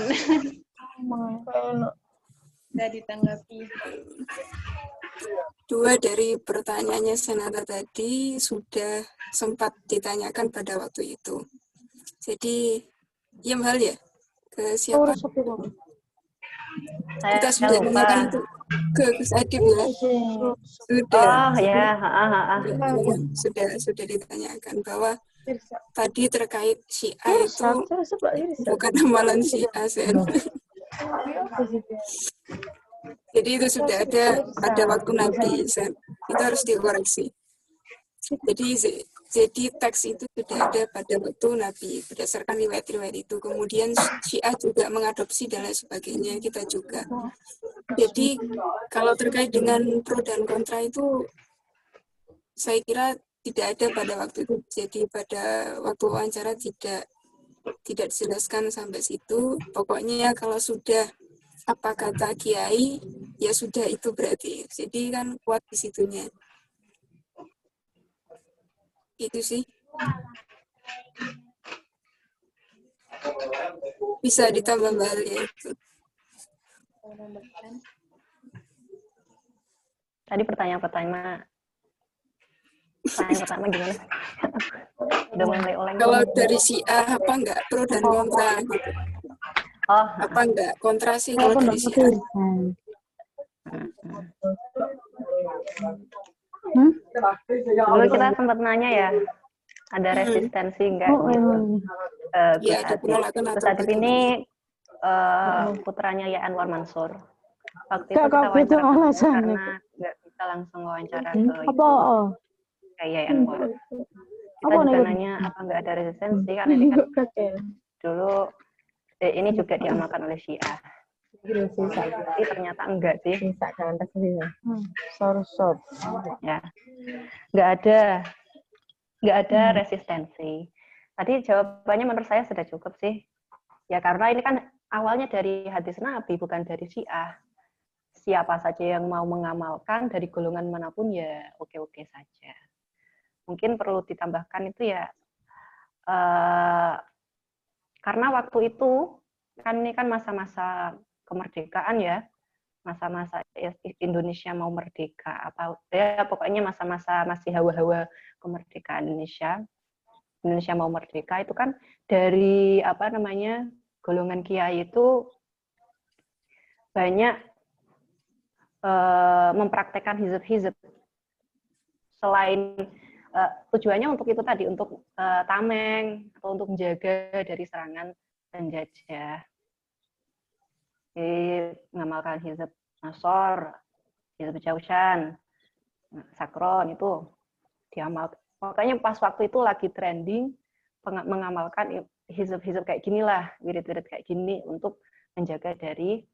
Sudah ditanggapi. Dua dari pertanyaannya Senata tadi sudah sempat ditanyakan pada waktu itu. Jadi, ya Mbak Alia, ke siapa? Kita sudah tanyakan itu ke Gus Adib ya. Sudah. Oh ya, sudah ditanyakan bahwa tadi terkait Syiah itu bukan amalan Syiah. Jadi itu sudah ada pada waktu Nabi, itu harus dikoreksi. Jadi teks itu sudah ada pada waktu Nabi berdasarkan riwayat-riwayat itu. Kemudian Syiah juga mengadopsi dan lain sebagainya, kita juga. Jadi kalau terkait dengan pro dan kontra itu saya kira tidak ada pada waktu itu. Jadi pada waktu wawancara tidak dijelaskan sampai situ. Pokoknya kalau sudah apa kata kiai ya sudah itu berarti. Jadi kan kuat di situnya. Itu sih. Bisa ditambah Mbak Alia itu. Tadi pertanyaan pertama gimana? Udah mulai oleng. Kalau dari si A apa enggak pro dan kontra gitu? Oh, Apa enggak kontra sih kalau dari si A? dulu kita sempat nanya ya, ada resistensi enggak gitu. Ya, ada penolakan Gus atau Adib bagaimana? ini putranya ya Anwar Mansur. Waktu itu kita wawancara karena nggak bisa langsung wawancara ke Yai Anwar. Kita juga nanya apa nggak ada resistensi, karena ini kan dulu ini juga diamalkan oleh Syiah. Tapi ternyata enggak sih. Ya, nggak ada resistensi. Tadi jawabannya menurut saya sudah cukup sih. Ya karena ini kan awalnya dari hadis Nabi, bukan dari Syiah. Siapa saja yang mau mengamalkan dari golongan manapun ya oke-oke saja. Mungkin perlu ditambahkan itu ya, karena waktu itu kan ini kan masa-masa kemerdekaan ya, masa-masa Indonesia mau merdeka, apa ya pokoknya masa-masa masih hawa-hawa kemerdekaan Indonesia mau merdeka, itu kan dari golongan kiai itu banyak mempraktekkan hizb-hizb. Selain tujuannya untuk itu tadi, untuk tameng atau untuk menjaga dari serangan penjajah. Jadi mengamalkan hizb Nasor, hizb Jaushan, Sakron itu diamal. Makanya pas waktu itu lagi trending mengamalkan hizb-hizb kayak ginilah, wirid-wirid kayak gini untuk menjaga dari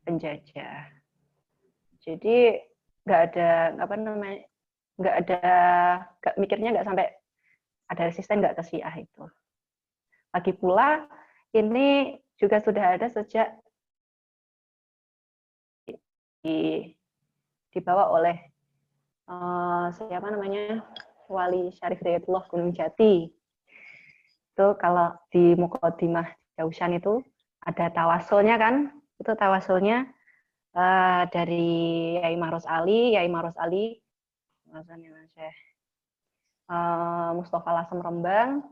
penjajah. Jadi nggak ada mikirnya nggak sampai ada resisten nggak ke Syiah itu. Lagi pula ini juga sudah ada sejak dibawa oleh Wali Syarif Hidayatullah Gunung Jati. Itu kalau di Muqaddimah Jaushan itu ada tawasulnya kan, itu tawasulnya dari Yai Mahruz Ali, Mustafa Lasem Rembang,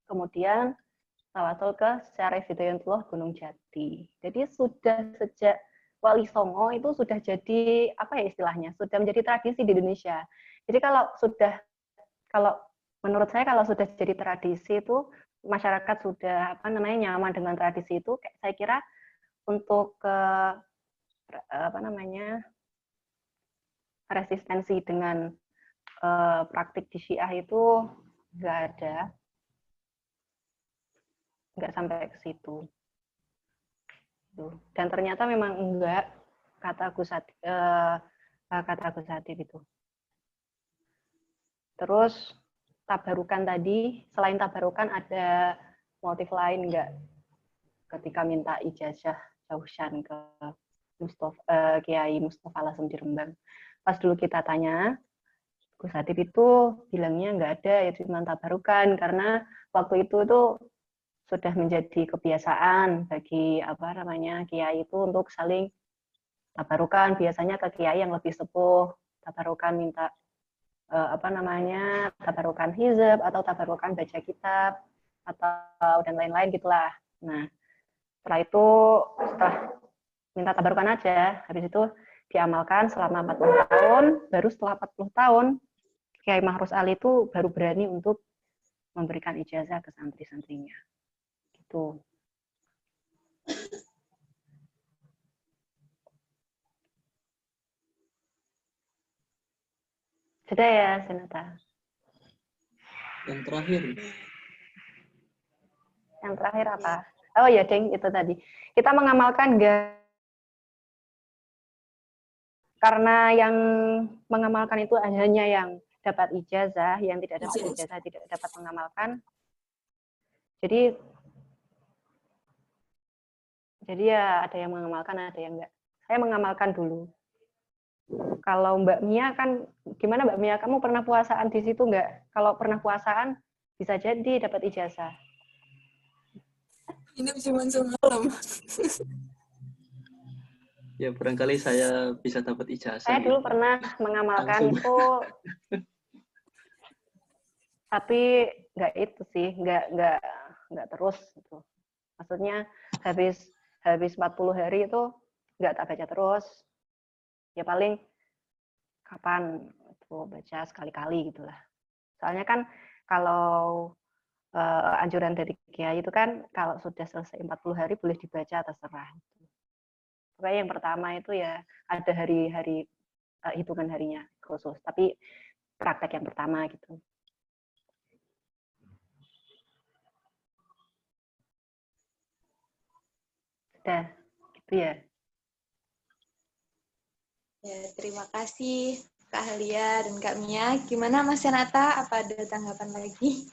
kemudian tawasul ke Syarif Hidayatullah Gunung Jati. Jadi sudah sejak Wali Songo itu sudah jadi apa ya istilahnya, sudah menjadi tradisi di Indonesia. Jadi kalau menurut saya kalau sudah jadi tradisi itu masyarakat sudah nyaman dengan tradisi itu, saya kira untuk resistensi dengan praktik di Syiah itu nggak sampai ke situ. Dan ternyata memang enggak, kata Gus Adib itu. Terus tabarukan tadi, selain tabarukan ada motif lain enggak ketika minta ijazah Jaushan ke Kiai Mustafa Lasem di Rembang? Pas dulu kita tanya, Gus Adib itu bilangnya enggak ada, itu cuma tabarukan, karena waktu itu tuh sudah menjadi kebiasaan bagi kiai itu untuk saling tabarukan, biasanya ke kiai yang lebih sepuh, tabarukan minta tabarukan hizb atau tabarukan baca kitab atau dan lain-lain gitulah. Nah, setelah minta tabarukan aja, habis itu diamalkan selama 40 tahun, baru setelah 40 tahun Kiai Mahruz Ali itu baru berani untuk memberikan ijazah ke santri-santrinya. Gitu. Sudah ya, Senata? Yang terakhir. Yang terakhir apa? Oh ya, Deng, itu tadi. Kita mengamalkan enggak? Karena yang mengamalkan itu hanya yang dapat ijazah, yang tidak dapat ijazah tidak dapat mengamalkan. Jadi ya ada yang mengamalkan, ada yang enggak saya mengamalkan dulu. Kalau Mbak Mia kan, gimana Mbak Mia? Kamu pernah puasaan di situ nggak? Kalau pernah puasaan, bisa jadi dapat ijazah. Ini cuma semalam. Ya barangkali saya bisa dapat ijazah. Saya dulu gitu. pernah mengamalkan Langsung. itu, tapi nggak itu sih, nggak terus. Gitu. Maksudnya habis 40 hari itu nggak tak baca terus. Ya paling kapan itu baca sekali-kali gitulah. Soalnya kan kalau anjuran dari Kiai itu kan kalau sudah selesai 40 hari boleh dibaca terserah. Pokoknya yang pertama itu ya ada hari-hari hitungan harinya khusus, tapi praktek yang pertama gitu. Sudah, gitu ya. Ya, terima kasih Kak Halia dan Kak Mia. Gimana Mas Yanata? Apa ada tanggapan lagi?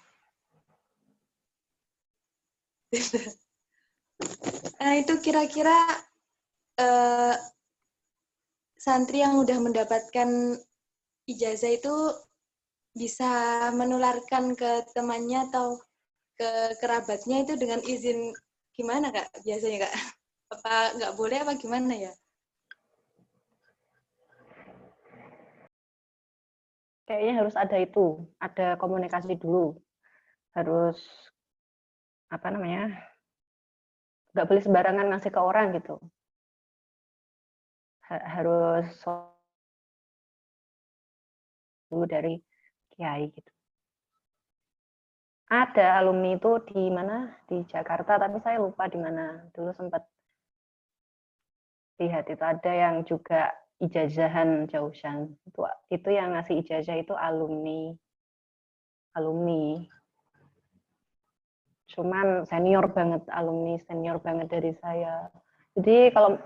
Nah, itu kira-kira santri yang udah mendapatkan ijazah itu bisa menularkan ke temannya atau ke kerabatnya itu dengan izin gimana Kak biasanya Kak? Apa nggak boleh apa gimana ya? Kayaknya harus ada itu, ada komunikasi dulu. Harus apa namanya? Nggak boleh sembarangan ngasih ke orang gitu. Harus dulu dari Kiai gitu. Ada alumni itu di mana? Di Jakarta, tapi saya lupa di mana. Dulu sempat lihat itu ada yang juga ijazahan Jaushan. Itu yang ngasih ijazah itu alumni. Cuman senior banget dari saya. Jadi kalau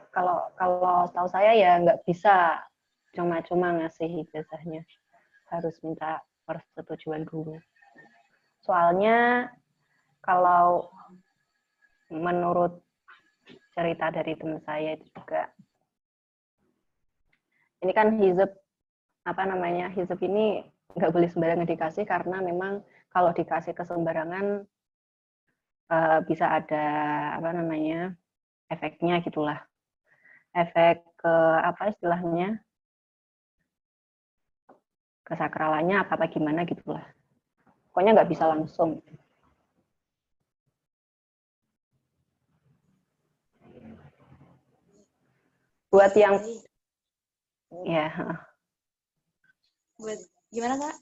tahu saya ya nggak bisa cuma-cuma ngasih ijazahnya. Harus minta persetujuan dulu. Soalnya kalau menurut cerita dari teman saya itu juga, ini kan hizab hizab ini nggak boleh sembarangan dikasih karena memang kalau dikasih ke sembarangan bisa ada efeknya gitulah, efek ke apa istilahnya, kesakralannya apa gimana gitulah, pokoknya nggak bisa langsung. Buat yang ya Buat gimana Kak?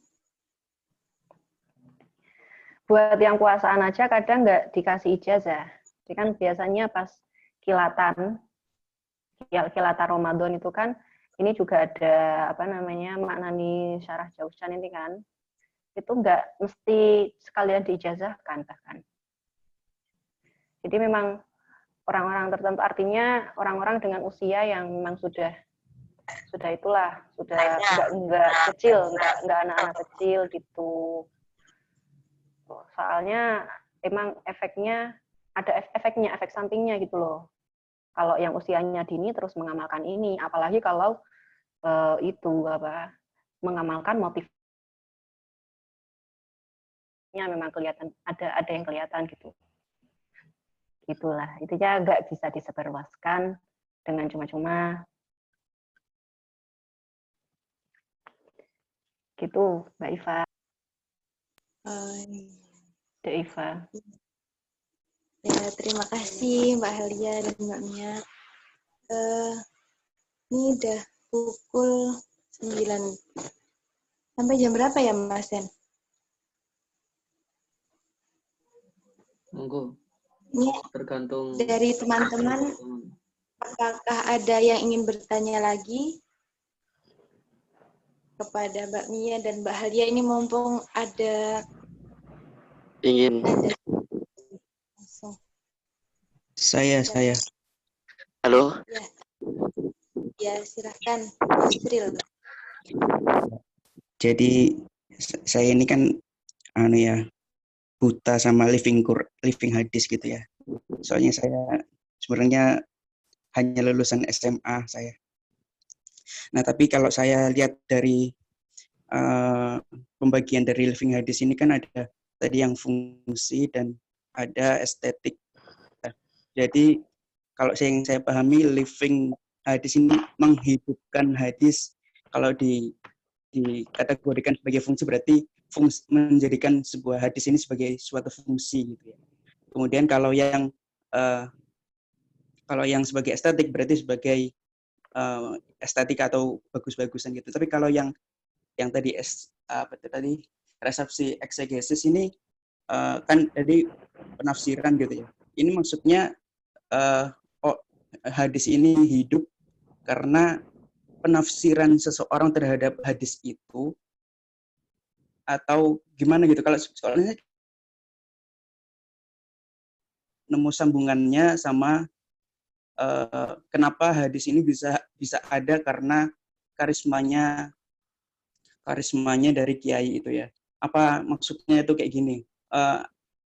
Buat yang puasaan aja kadang nggak dikasih ijazah. Jadi kan biasanya pas kilatan Ramadan itu kan ini juga ada maknani syarah Jaushan ini kan, itu nggak mesti sekalian diijazahkan bahkan. Jadi memang orang-orang tertentu, artinya orang-orang dengan usia yang memang sudah nggak kecil, nggak anak-anak kecil gitu. Soalnya emang efeknya ada efek sampingnya gitu loh. Kalau yang usianya dini terus mengamalkan ini, apalagi kalau mengamalkan motifnya memang kelihatan, ada yang kelihatan gitu. Itulah, intinya nggak bisa disebarluaskan dengan cuma-cuma. Gitu, Mbak Iva. Mbak Iva. Ya, terima kasih Mbak Halia dan Mbak Mia. Ini udah pukul 9. Sampai jam berapa ya Mas Sen? Monggo. Ini Tergantung dari teman-teman, apakah ada yang ingin bertanya lagi kepada Mbak Mia dan Mbak Halia? Ini mumpung ada ingin langsung. Saya halo Ya silakan Mas Ril. jadi saya ini kan buta sama living hadis gitu ya. Soalnya saya sebenarnya hanya lulusan SMA saya. Nah, tapi kalau saya lihat dari pembagian dari living hadis ini kan ada tadi yang fungsi dan ada estetik. Jadi kalau yang saya pahami living hadis ini menghidupkan hadis. Kalau dikategorikan sebagai fungsi berarti menjadikan sebuah hadis ini sebagai suatu fungsi gitu ya. Kemudian kalau yang sebagai estetik berarti sebagai estetik atau bagus-bagusan gitu. Tapi kalau yang tadi resepsi eksegesis ini kan tadi penafsiran gitu ya. Ini maksudnya hadis ini hidup karena penafsiran seseorang terhadap hadis itu, atau gimana gitu. Kalau soalnya nemu sambungannya sama kenapa hadis ini bisa ada karena karismanya dari kiai itu ya. Apa maksudnya itu kayak gini?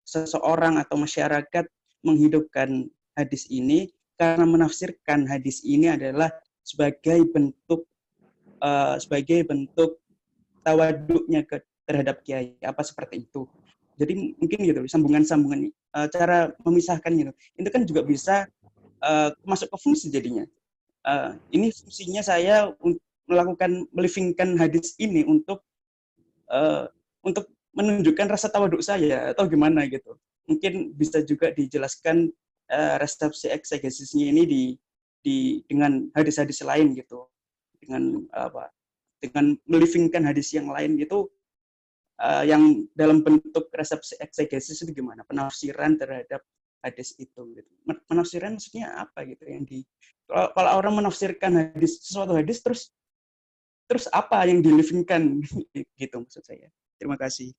Seseorang atau masyarakat menghidupkan hadis ini karena menafsirkan hadis ini adalah sebagai bentuk tawaduknya terhadap kiai, apa seperti itu. Jadi mungkin gitu sambungan-sambungan cara memisahkan gitu. Itu kan juga bisa masuk ke fungsi jadinya. Ini fungsinya saya melivingkan hadis ini untuk menunjukkan rasa tawaduk saya atau gimana gitu. Mungkin bisa juga dijelaskan resepsi eksegesisnya ini dengan hadis-hadis lain gitu. Dengan melivingkan hadis yang lain gitu, yang dalam bentuk resepsi eksegesis itu gimana? Penafsiran terhadap hadis itu gitu. Penafsiran maksudnya apa gitu yang kalau orang menafsirkan sesuatu hadis terus apa yang dilivingkan gitu maksud saya. Terima kasih.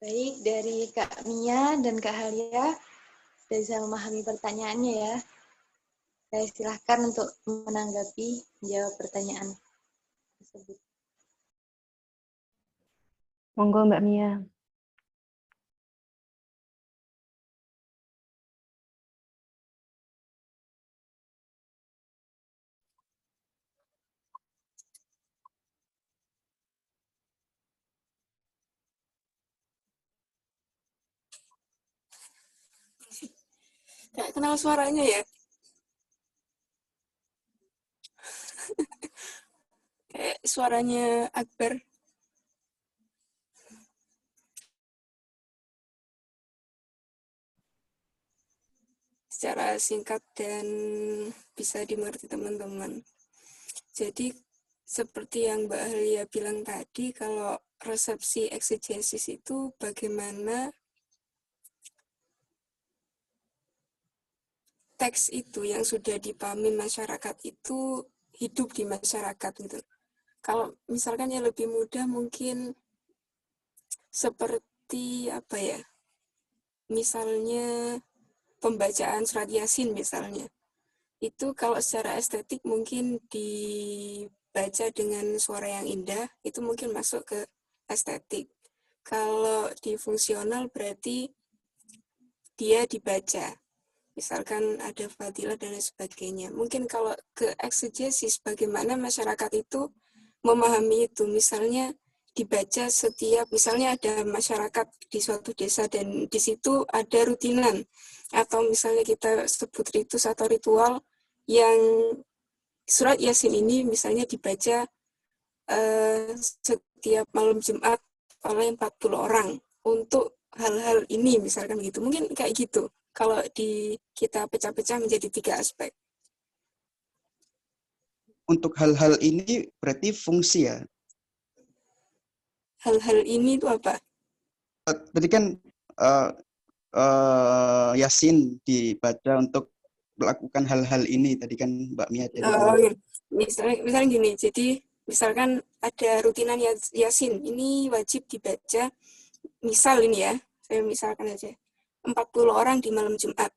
Baik, dari Kak Mia dan Kak Halia sudah bisa memahami pertanyaannya ya. Saya silahkan untuk menanggapi, menjawab pertanyaan tersebut. Monggo Mbak Mia. Nggak kenal suaranya ya. Kayak suaranya Akbar. Secara singkat dan bisa dimengerti teman-teman. Jadi seperti yang Mbak Halia bilang tadi, kalau resepsi eksegesis itu bagaimana teks itu yang sudah dipahami masyarakat itu hidup di masyarakat gitu. Kalau misalkan yang lebih mudah mungkin seperti apa ya? Misalnya pembacaan surat Yasin misalnya. Itu kalau secara estetik mungkin dibaca dengan suara yang indah, itu mungkin masuk ke estetik. Kalau di fungsional berarti dia dibaca. Misalkan ada fadilah dan lain sebagainya. Mungkin kalau ke eksegesis, bagaimana masyarakat itu memahami itu. Misalnya dibaca setiap, misalnya ada masyarakat di suatu desa dan di situ ada rutinan. Atau misalnya kita sebut ritus atau ritual yang surat Yasin ini misalnya dibaca setiap malam Jumat oleh 40 orang untuk hal-hal ini misalkan gitu. Mungkin kayak gitu. Kalau kita pecah-pecah menjadi 3 aspek. Untuk hal-hal ini berarti fungsi ya? Hal-hal ini itu apa? Berarti kan Yasin dibaca untuk melakukan hal-hal ini tadi kan Mbak Mia tadi bilang. Misalnya gini, jadi misalkan ada rutinan Yasin, ini wajib dibaca, misal ini ya, saya misalkan aja, 40 orang di malam Jumat.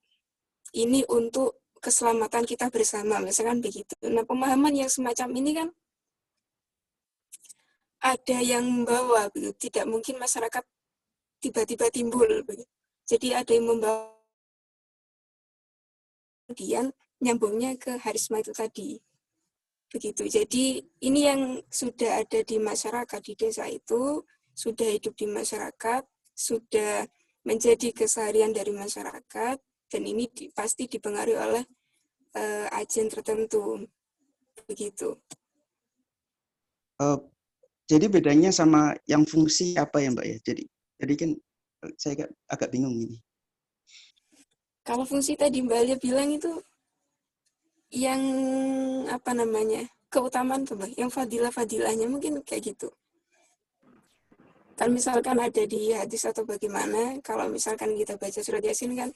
Ini untuk keselamatan kita bersama, misalkan begitu. Nah, pemahaman yang semacam ini kan ada yang membawa, begitu. Tidak mungkin masyarakat tiba-tiba timbul. Begitu. Jadi ada yang membawa kemudian nyambungnya ke harisma itu tadi. Begitu. Jadi ini yang sudah ada di masyarakat di desa itu, sudah hidup di masyarakat, sudah menjadi keseharian dari masyarakat, dan ini pasti dipengaruhi oleh agen tertentu. Begitu. Jadi bedanya sama yang fungsi apa ya Mbak ya? Jadi kan saya agak bingung ini. Kalau fungsi tadi Mbak Alia bilang itu yang apa namanya, keutamaan tuh Mbak, yang fadilah-fadilahnya mungkin kayak gitu. Kan misalkan ada di hadis atau bagaimana, kalau misalkan kita baca surat Yasin kan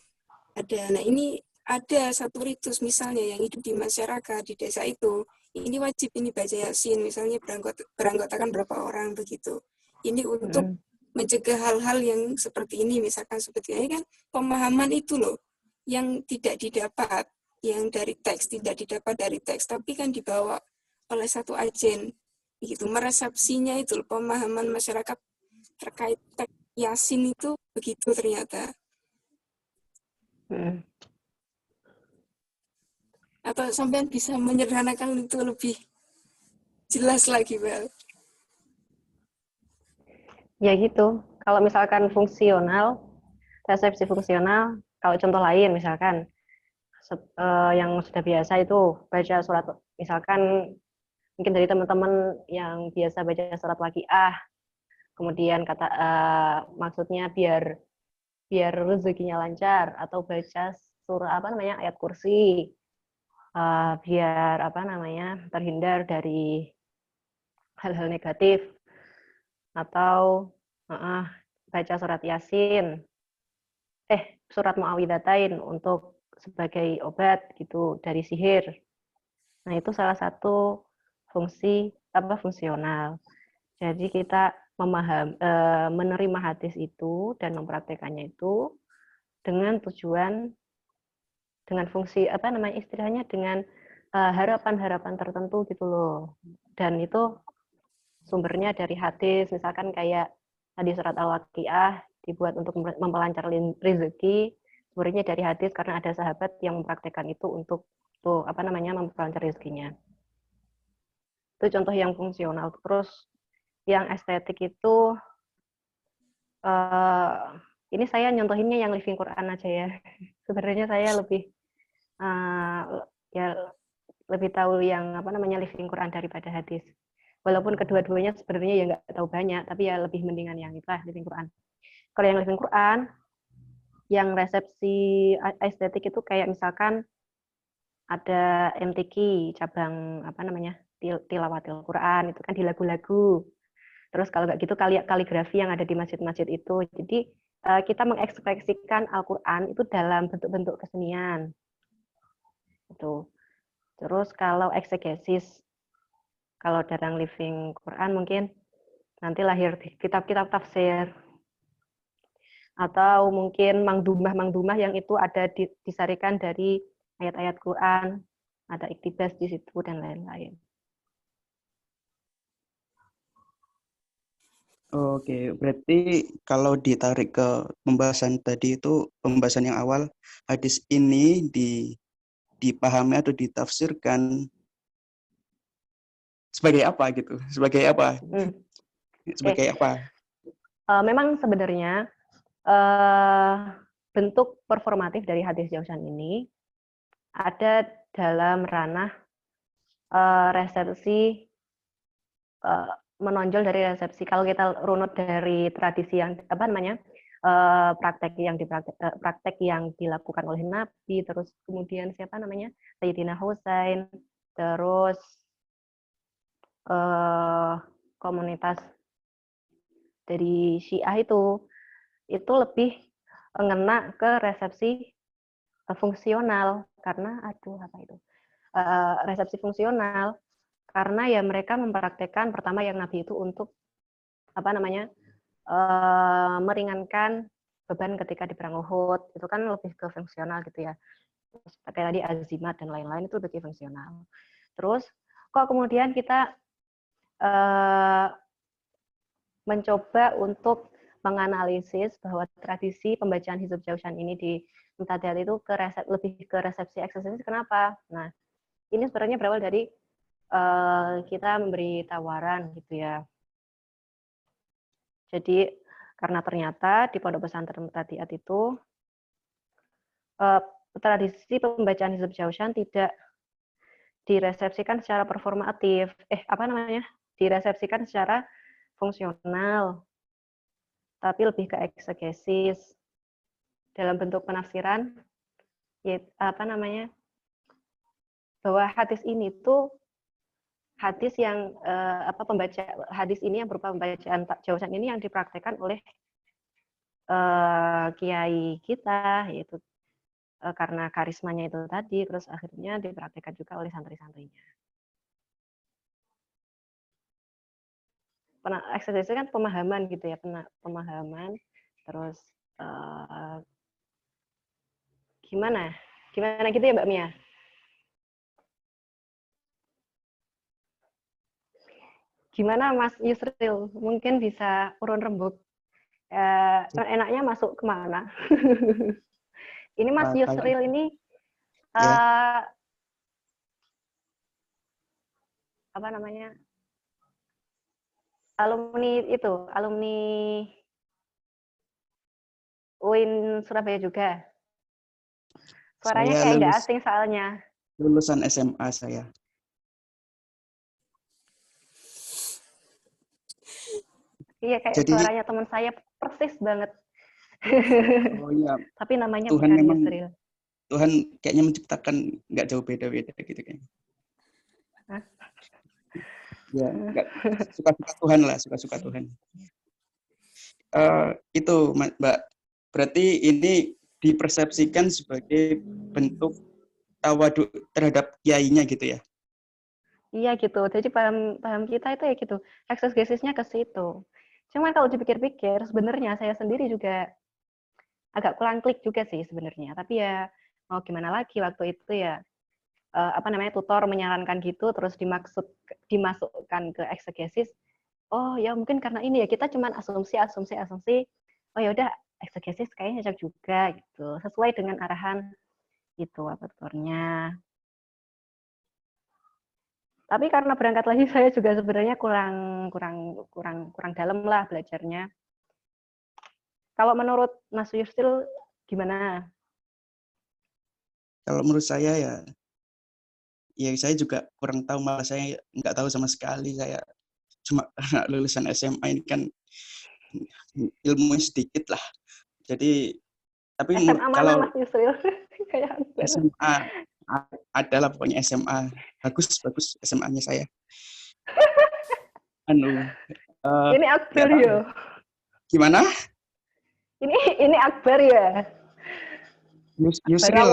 ada. Nah ini ada satu ritus misalnya yang hidup di masyarakat di desa itu. Ini wajib ini baca Yasin, misalnya beranggotakan berapa orang begitu. Ini untuk mencegah hal-hal yang seperti ini, misalkan seperti ini kan pemahaman itu loh yang tidak didapat, yang dari teks tidak didapat dari teks, tapi kan dibawa oleh satu agen begitu. Meresepsinya itu loh, pemahaman masyarakat terkait teks Yasin itu begitu ternyata. Atau sampean bisa menyederhanakan itu lebih jelas lagi, Bel? Ya gitu. Kalau misalkan fungsional, resepsi fungsional, kalau contoh lain misalkan yang sudah biasa itu baca surat, misalkan mungkin dari teman-teman yang biasa baca surat waqiah, kemudian kata maksudnya biar rezekinya lancar, atau baca surah ayat kursi, biar terhindar dari hal-hal negatif, atau baca surat Yasin, surat Muawwidzatain untuk sebagai obat gitu dari sihir. Nah, itu salah satu fungsi fungsional. Jadi kita menerima hadis itu dan mempraktekannya itu dengan tujuan, dengan fungsi istilahnya dengan harapan-harapan tertentu gitu loh. Dan itu sumbernya dari hadis, misalkan kayak tadi surat Al-Waqiah dibuat untuk memperlancar rezeki, sumbernya dari hadis karena ada sahabat yang mempraktekkan itu untuk memperlancar rezekinya. Itu contoh yang fungsional. Terus yang estetik itu ini saya nyontohinnya yang living Quran aja ya. Sebenarnya saya lebih lebih tahu yang living Quran daripada hadis. Walaupun kedua-duanya sebenarnya ya nggak tahu banyak, tapi ya lebih mendingan yang itu lah, living Quran. Kalau yang living Quran, yang resepsi estetik itu kayak misalkan ada MTQ, cabang tilawatil Quran, itu kan di lagu-lagu. Terus kalau nggak gitu kaligrafi yang ada di masjid-masjid itu. Jadi kita mengekspresikan Al-Quran itu dalam bentuk-bentuk kesenian. Itu. Terus kalau eksegesis, kalau dalam living Quran mungkin nanti lahir di kitab-kitab tafsir. Atau mungkin mangdumah yang itu ada disarikan dari ayat-ayat Quran, ada iktibas di situ dan lain-lain. Oke, berarti kalau ditarik ke pembahasan tadi itu, pembahasan yang awal, hadis ini dipahami atau ditafsirkan sebagai apa gitu? Sebagai apa? Sebagai apa? Memang sebenarnya bentuk performatif dari hadis Jausan ini ada dalam ranah resepsi, menonjol dari resepsi. Kalau kita runut dari tradisi yang praktek yang dilakukan oleh Nabi, terus kemudian Sayyidina Husain, terus komunitas dari Syiah itu lebih ngena ke resepsi fungsional karena resepsi fungsional karena ya mereka mempraktekkan pertama yang Nabi itu untuk meringankan beban ketika di perang Uhud, itu kan lebih ke fungsional gitu ya. Kayak tadi azimat dan lain-lain itu lebih fungsional. Terus kok kemudian kita mencoba untuk menganalisis bahwa tradisi pembacaan Hizb Jaushan ini di Muntadat itu lebih ke resepsi eksegesis. Kenapa? Nah, ini sebenarnya berawal dari kita memberi tawaran gitu ya. Jadi karena ternyata di Pondok Pesantren Muntadat itu tradisi pembacaan Hizb Jaushan tidak diresepsikan secara performatif. Diresepsikan secara fungsional, tapi lebih ke eksegesis dalam bentuk penafsiran, bahwa hadis ini tuh hadis yang hadis ini yang berupa pembacaan Jaushan ini yang dipraktekkan oleh kiai kita, yaitu karena karismanya itu tadi, terus akhirnya dipraktekkan juga oleh santri-santrinya. Eksegesis kan pemahaman gitu ya, pemahaman, terus gimana gitu ya Mbak Mia? Gimana Mas Yusril? Mungkin bisa urun rembuk. Enaknya masuk kemana? Ini Mas Yusril ini alumni UIN Surabaya juga. Suaranya kayak nggak asing soalnya. Lulusan SMA saya. Iya, kayak suaranya teman saya persis banget. Oh iya. Tapi namanya Tuhan bukan memang, Yusril. Tuhan kayaknya menciptakan nggak jauh beda-beda gitu kayaknya. Hah? Ya, suka-suka Tuhan lah, suka-suka Tuhan. Itu Mbak, berarti ini dipersepsikan sebagai bentuk tawadhu terhadap kiainya gitu ya? Iya gitu. Jadi paham kita itu ya gitu. Eksegesinya ke situ. Cuman kalau dipikir-pikir, sebenarnya saya sendiri juga agak kurang klik juga sih sebenarnya. Tapi ya mau gimana lagi waktu itu ya tutor menyarankan gitu, terus dimasukkan ke eksegesis. Oh ya mungkin karena ini ya kita cuman asumsi. Oh ya udah eksegesis kayaknya cocok juga gitu. Sesuai dengan arahan itu tutornya. Tapi karena berangkat lagi saya juga sebenarnya kurang dalam lah belajarnya. Kalau menurut Mas Yusril gimana? Kalau menurut saya ya saya juga kurang tahu, malah saya nggak tahu sama sekali. Saya cuma lulusan SMA ini kan ilmunya sedikit lah. Jadi tapi SMA kalau mana Mas Yusril? SMA adalah pokoknya SMA bagus SMA-nya saya. Ini Akbar ya. Gimana? Ini Akbar ya. Yusril.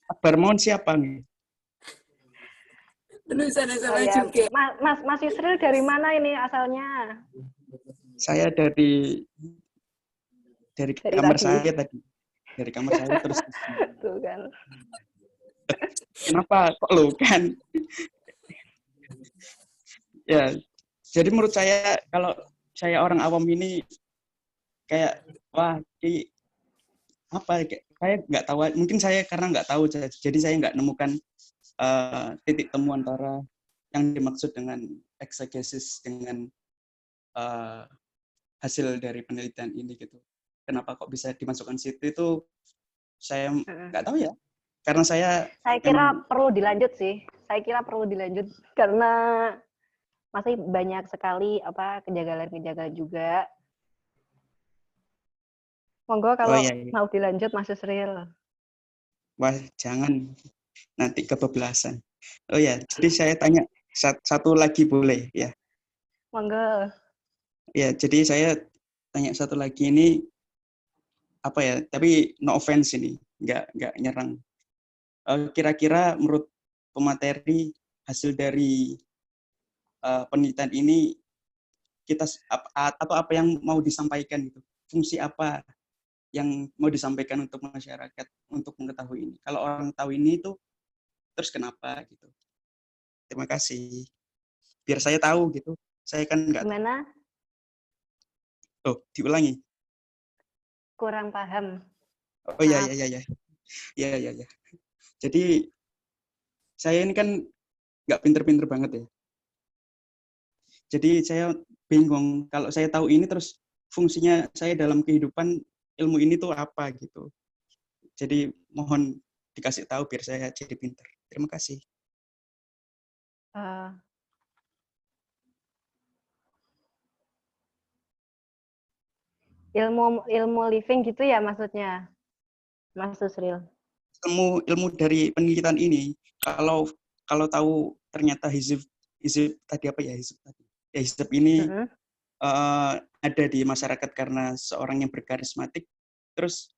Akbar Maun siapa nih? Lulusan SMA juga. Mas Yusril dari mana ini asalnya? Saya dari kamar saya tadi. Dari kamar saya terus. Tuh kan. Kenapa kok lo kan? Ya, jadi menurut saya kalau saya orang awam ini kayak wah saya nggak tahu, mungkin saya karena nggak tahu jadi saya nggak nemukan titik temu antara yang dimaksud dengan eksegesis dengan hasil dari penelitian ini gitu. Kenapa kok bisa dimasukkan situ itu saya nggak tahu ya. Karena saya kira perlu dilanjut sih. Saya kira perlu dilanjut karena masih banyak sekali kejanggalan-kejanggalan juga. Monggo kalau mau dilanjut Mas Yusril. Wah, jangan nanti kebablasan. Oh ya, jadi saya tanya satu lagi boleh ya? Monggo. Ya, jadi saya tanya satu lagi ini apa ya? Tapi no offense ini, nggak nyerang. Kira-kira menurut pemateri hasil dari penelitian ini atau apa yang mau disampaikan gitu? Fungsi apa yang mau disampaikan untuk masyarakat untuk mengetahui ini? Kalau orang tahu ini itu terus kenapa gitu? Terima kasih. Biar saya tahu gitu. Saya kan nggak. Gimana? Oh, diulangi. Kurang paham. Oh iya Maaf. iya iya iya iya iya. Jadi saya ini kan nggak pinter-pinter banget ya. Jadi saya bingung kalau saya tahu ini terus fungsinya saya dalam kehidupan ilmu ini tuh apa gitu. Jadi mohon dikasih tahu biar saya jadi pinter. Terima kasih. Eh, ilmu living gitu ya maksudnya, Mas Susril. Ilmu dari penelitian ini kalau tahu ternyata hizib tadi apa ya hizib tadi. Ya, hizib ini Mm-mm. ada di masyarakat karena seorang yang berkarismatik, terus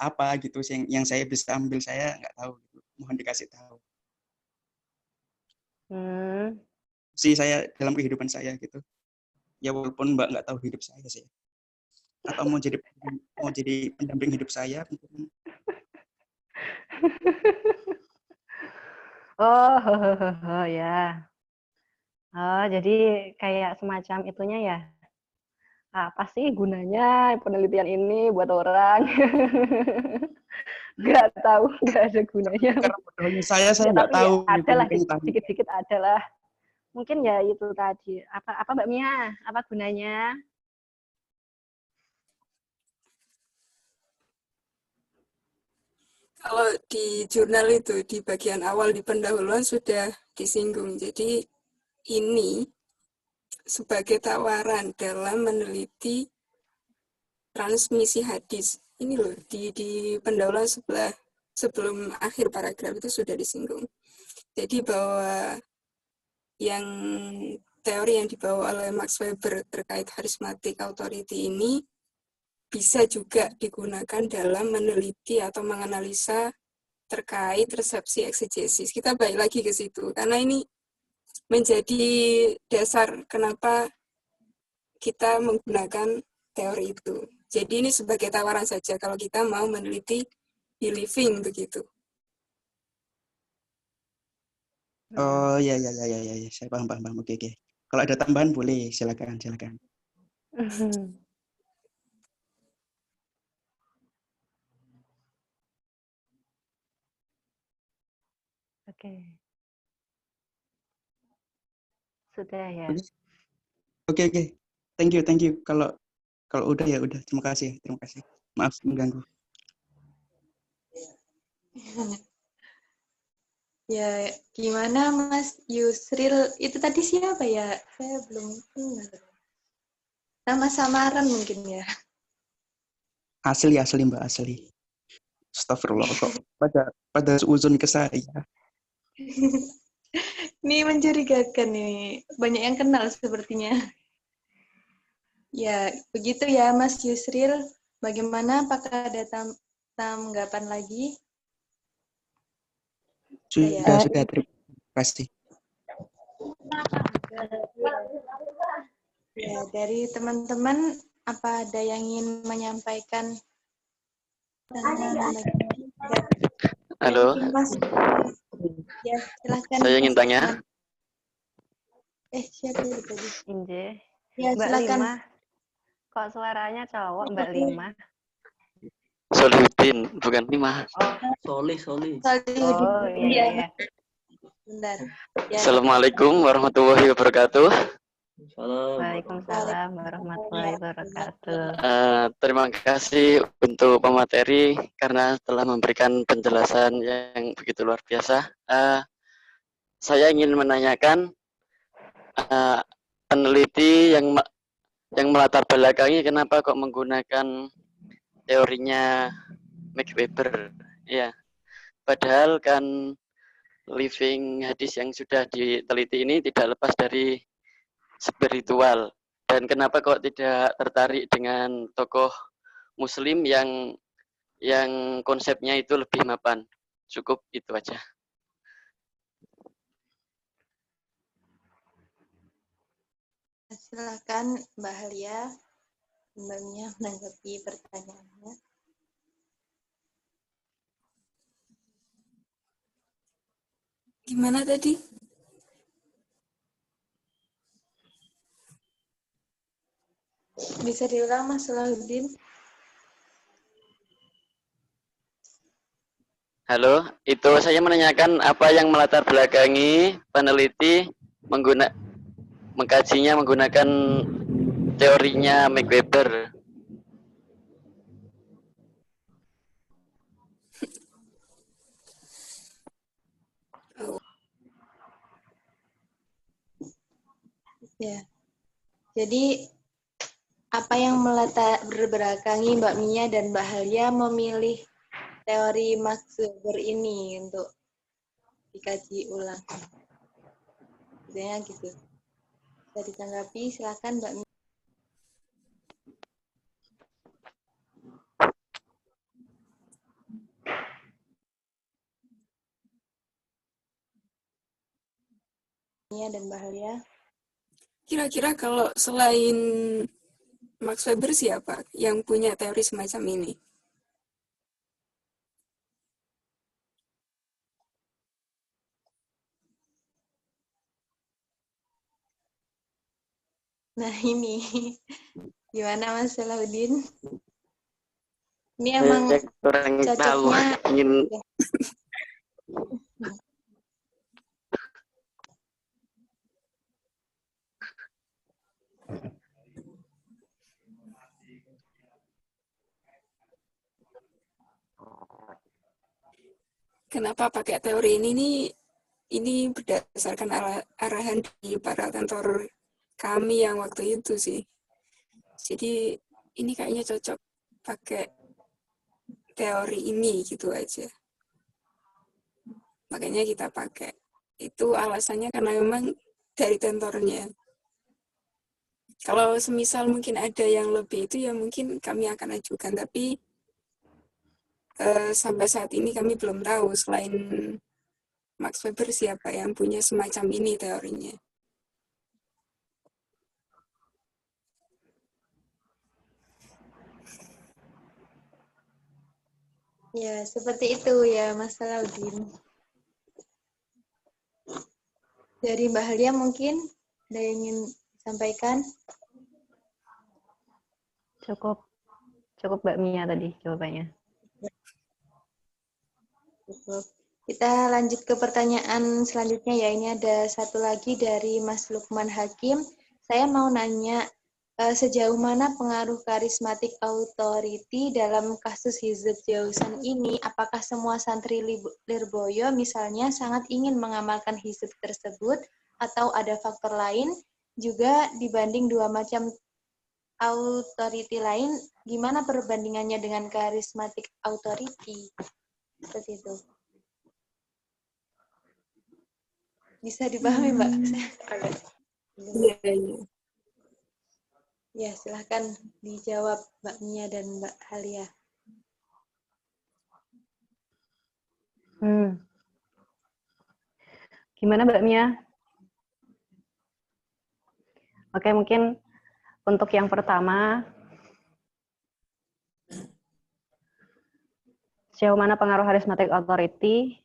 apa gitu yang saya bisa ambil, saya nggak tahu gitu. Mohon dikasih tahu Hmm. sih saya dalam kehidupan saya gitu ya, walaupun Mbak nggak tahu hidup saya sih, atau mau jadi pendamping hidup saya mungkin. Oh, ya. Oh, jadi kayak semacam itunya ya. Apa sih gunanya penelitian ini buat orang? Nggak tahu, nggak ada gunanya. Karena bodohnya saya Ya, nggak tapi ya tahu gitu ada lah, makanya tanya. dikit-dikit ada lah. Mungkin ya itu tadi. Apa Mbak Mia? Apa gunanya? Kalau di jurnal itu, di bagian awal di pendahuluan sudah disinggung. Jadi ini sebagai tawaran dalam meneliti transmisi hadis. Ini loh, di pendahuluan sebelah sebelum akhir paragraf itu sudah disinggung. Jadi bahwa yang teori yang dibawa oleh Max Weber terkait charismatic authority ini bisa juga digunakan dalam meneliti atau menganalisa terkait resepsi eksegesis. Kita balik lagi ke situ, karena ini menjadi dasar kenapa kita menggunakan teori itu. Jadi ini sebagai tawaran saja kalau kita mau meneliti believing begitu. Oh ya ya ya ya ya, saya paham paham paham. Oke oke. Kalau ada tambahan boleh, silakan silakan. Oke. Sudah ya. Oke oke. Thank you. Kalau udah ya udah. Terima kasih. Maaf mengganggu. Ya, gimana Mas Yusril? Itu tadi siapa ya? Saya belum kenal. Nama samaran mungkin ya. Asli Mbak, asli. Astagfirullah kok pada uzun ke saya. Ini mencurigakan nih. Banyak yang kenal sepertinya. Ya, begitu ya Mas Yusril. Bagaimana? Apakah ada tanggapan lagi? Sudah terima kasih. Ya, dari teman-teman, apa ada yang ingin menyampaikan? Halo, Ya, silakan. saya ingin tanya. Siapa itu tadi? Inje. Ya, Mbak silakan. Lima. Kok suaranya cowok, Mbak Lima? Solihuddin, bukan Lima. Solih. Oh, iya. Bentar. Ya. Assalamualaikum warahmatullahi wabarakatuh. Waalaikumsalam warahmatullahi wabarakatuh. Terima kasih untuk pemateri karena telah memberikan penjelasan yang begitu luar biasa. Saya ingin menanyakan peneliti yang melatar belakangi kenapa kok menggunakan teorinya Max Weber. Ya, padahal kan living hadis yang sudah diteliti ini tidak lepas dari spiritual. Dan kenapa kok tidak tertarik dengan tokoh muslim yang konsepnya itu lebih mapan? Cukup itu aja. Silakan Mbak Halia sebenarnya menanggapi pertanyaannya. Gimana tadi? Bisa diulang Mas Salahuddin? Halo, itu saya menanyakan apa yang melatar belakangi peneliti mengkajinya menggunakan teorinya Max Weber. Ya. Jadi apa yang melatar belakangi Mbak Mia dan Mbak Halia memilih teori Max Weber ini untuk dikaji ulang? Sebenarnya gitu. Bisa ditanggapi, silakan Mbak Mia. Mia dan Mbak Halia. Kira-kira kalau selain Max Weber siapa yang punya teori semacam ini? Nah ini, gimana Mas Salahuddin? Ini Saya emang kurang tahu. cocoknya Ingin Kenapa pakai teori ini nih? Ini berdasarkan arahan dari para tentor kami yang waktu itu sih. Jadi ini kayaknya cocok pakai teori ini gitu aja. Makanya kita pakai. Itu alasannya karena memang dari tentornya. Kalau semisal mungkin ada yang lebih itu ya mungkin kami akan ajukan. Tapi sampai saat ini kami belum tahu selain Max Weber siapa yang punya semacam ini teorinya. ya seperti itu ya Mas Salahuddin. Dari Mbak Halia mungkin ada yang ingin disampaikan? Cukup Mbak Mia tadi jawabannya. Cukup. Kita lanjut ke pertanyaan selanjutnya ya. Ini ada satu lagi dari Mas Lukman Hakim. Saya mau nanya sejauh mana pengaruh karismatik authority dalam kasus Hizb Jausan ini? Apakah semua santri Lirboyo misalnya sangat ingin mengamalkan hizb tersebut atau ada faktor lain? Juga dibanding dua macam authority lain, gimana perbandingannya dengan karismatik authority? Seperti itu. Bisa dipahami, Mbak? Agak. Iya, iya. Ya, silahkan dijawab Mbak Mia dan Mbak Halia. Gimana Mbak Mia? Oke, mungkin untuk yang pertama, sejauh mana pengaruh charismatic authority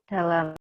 dalam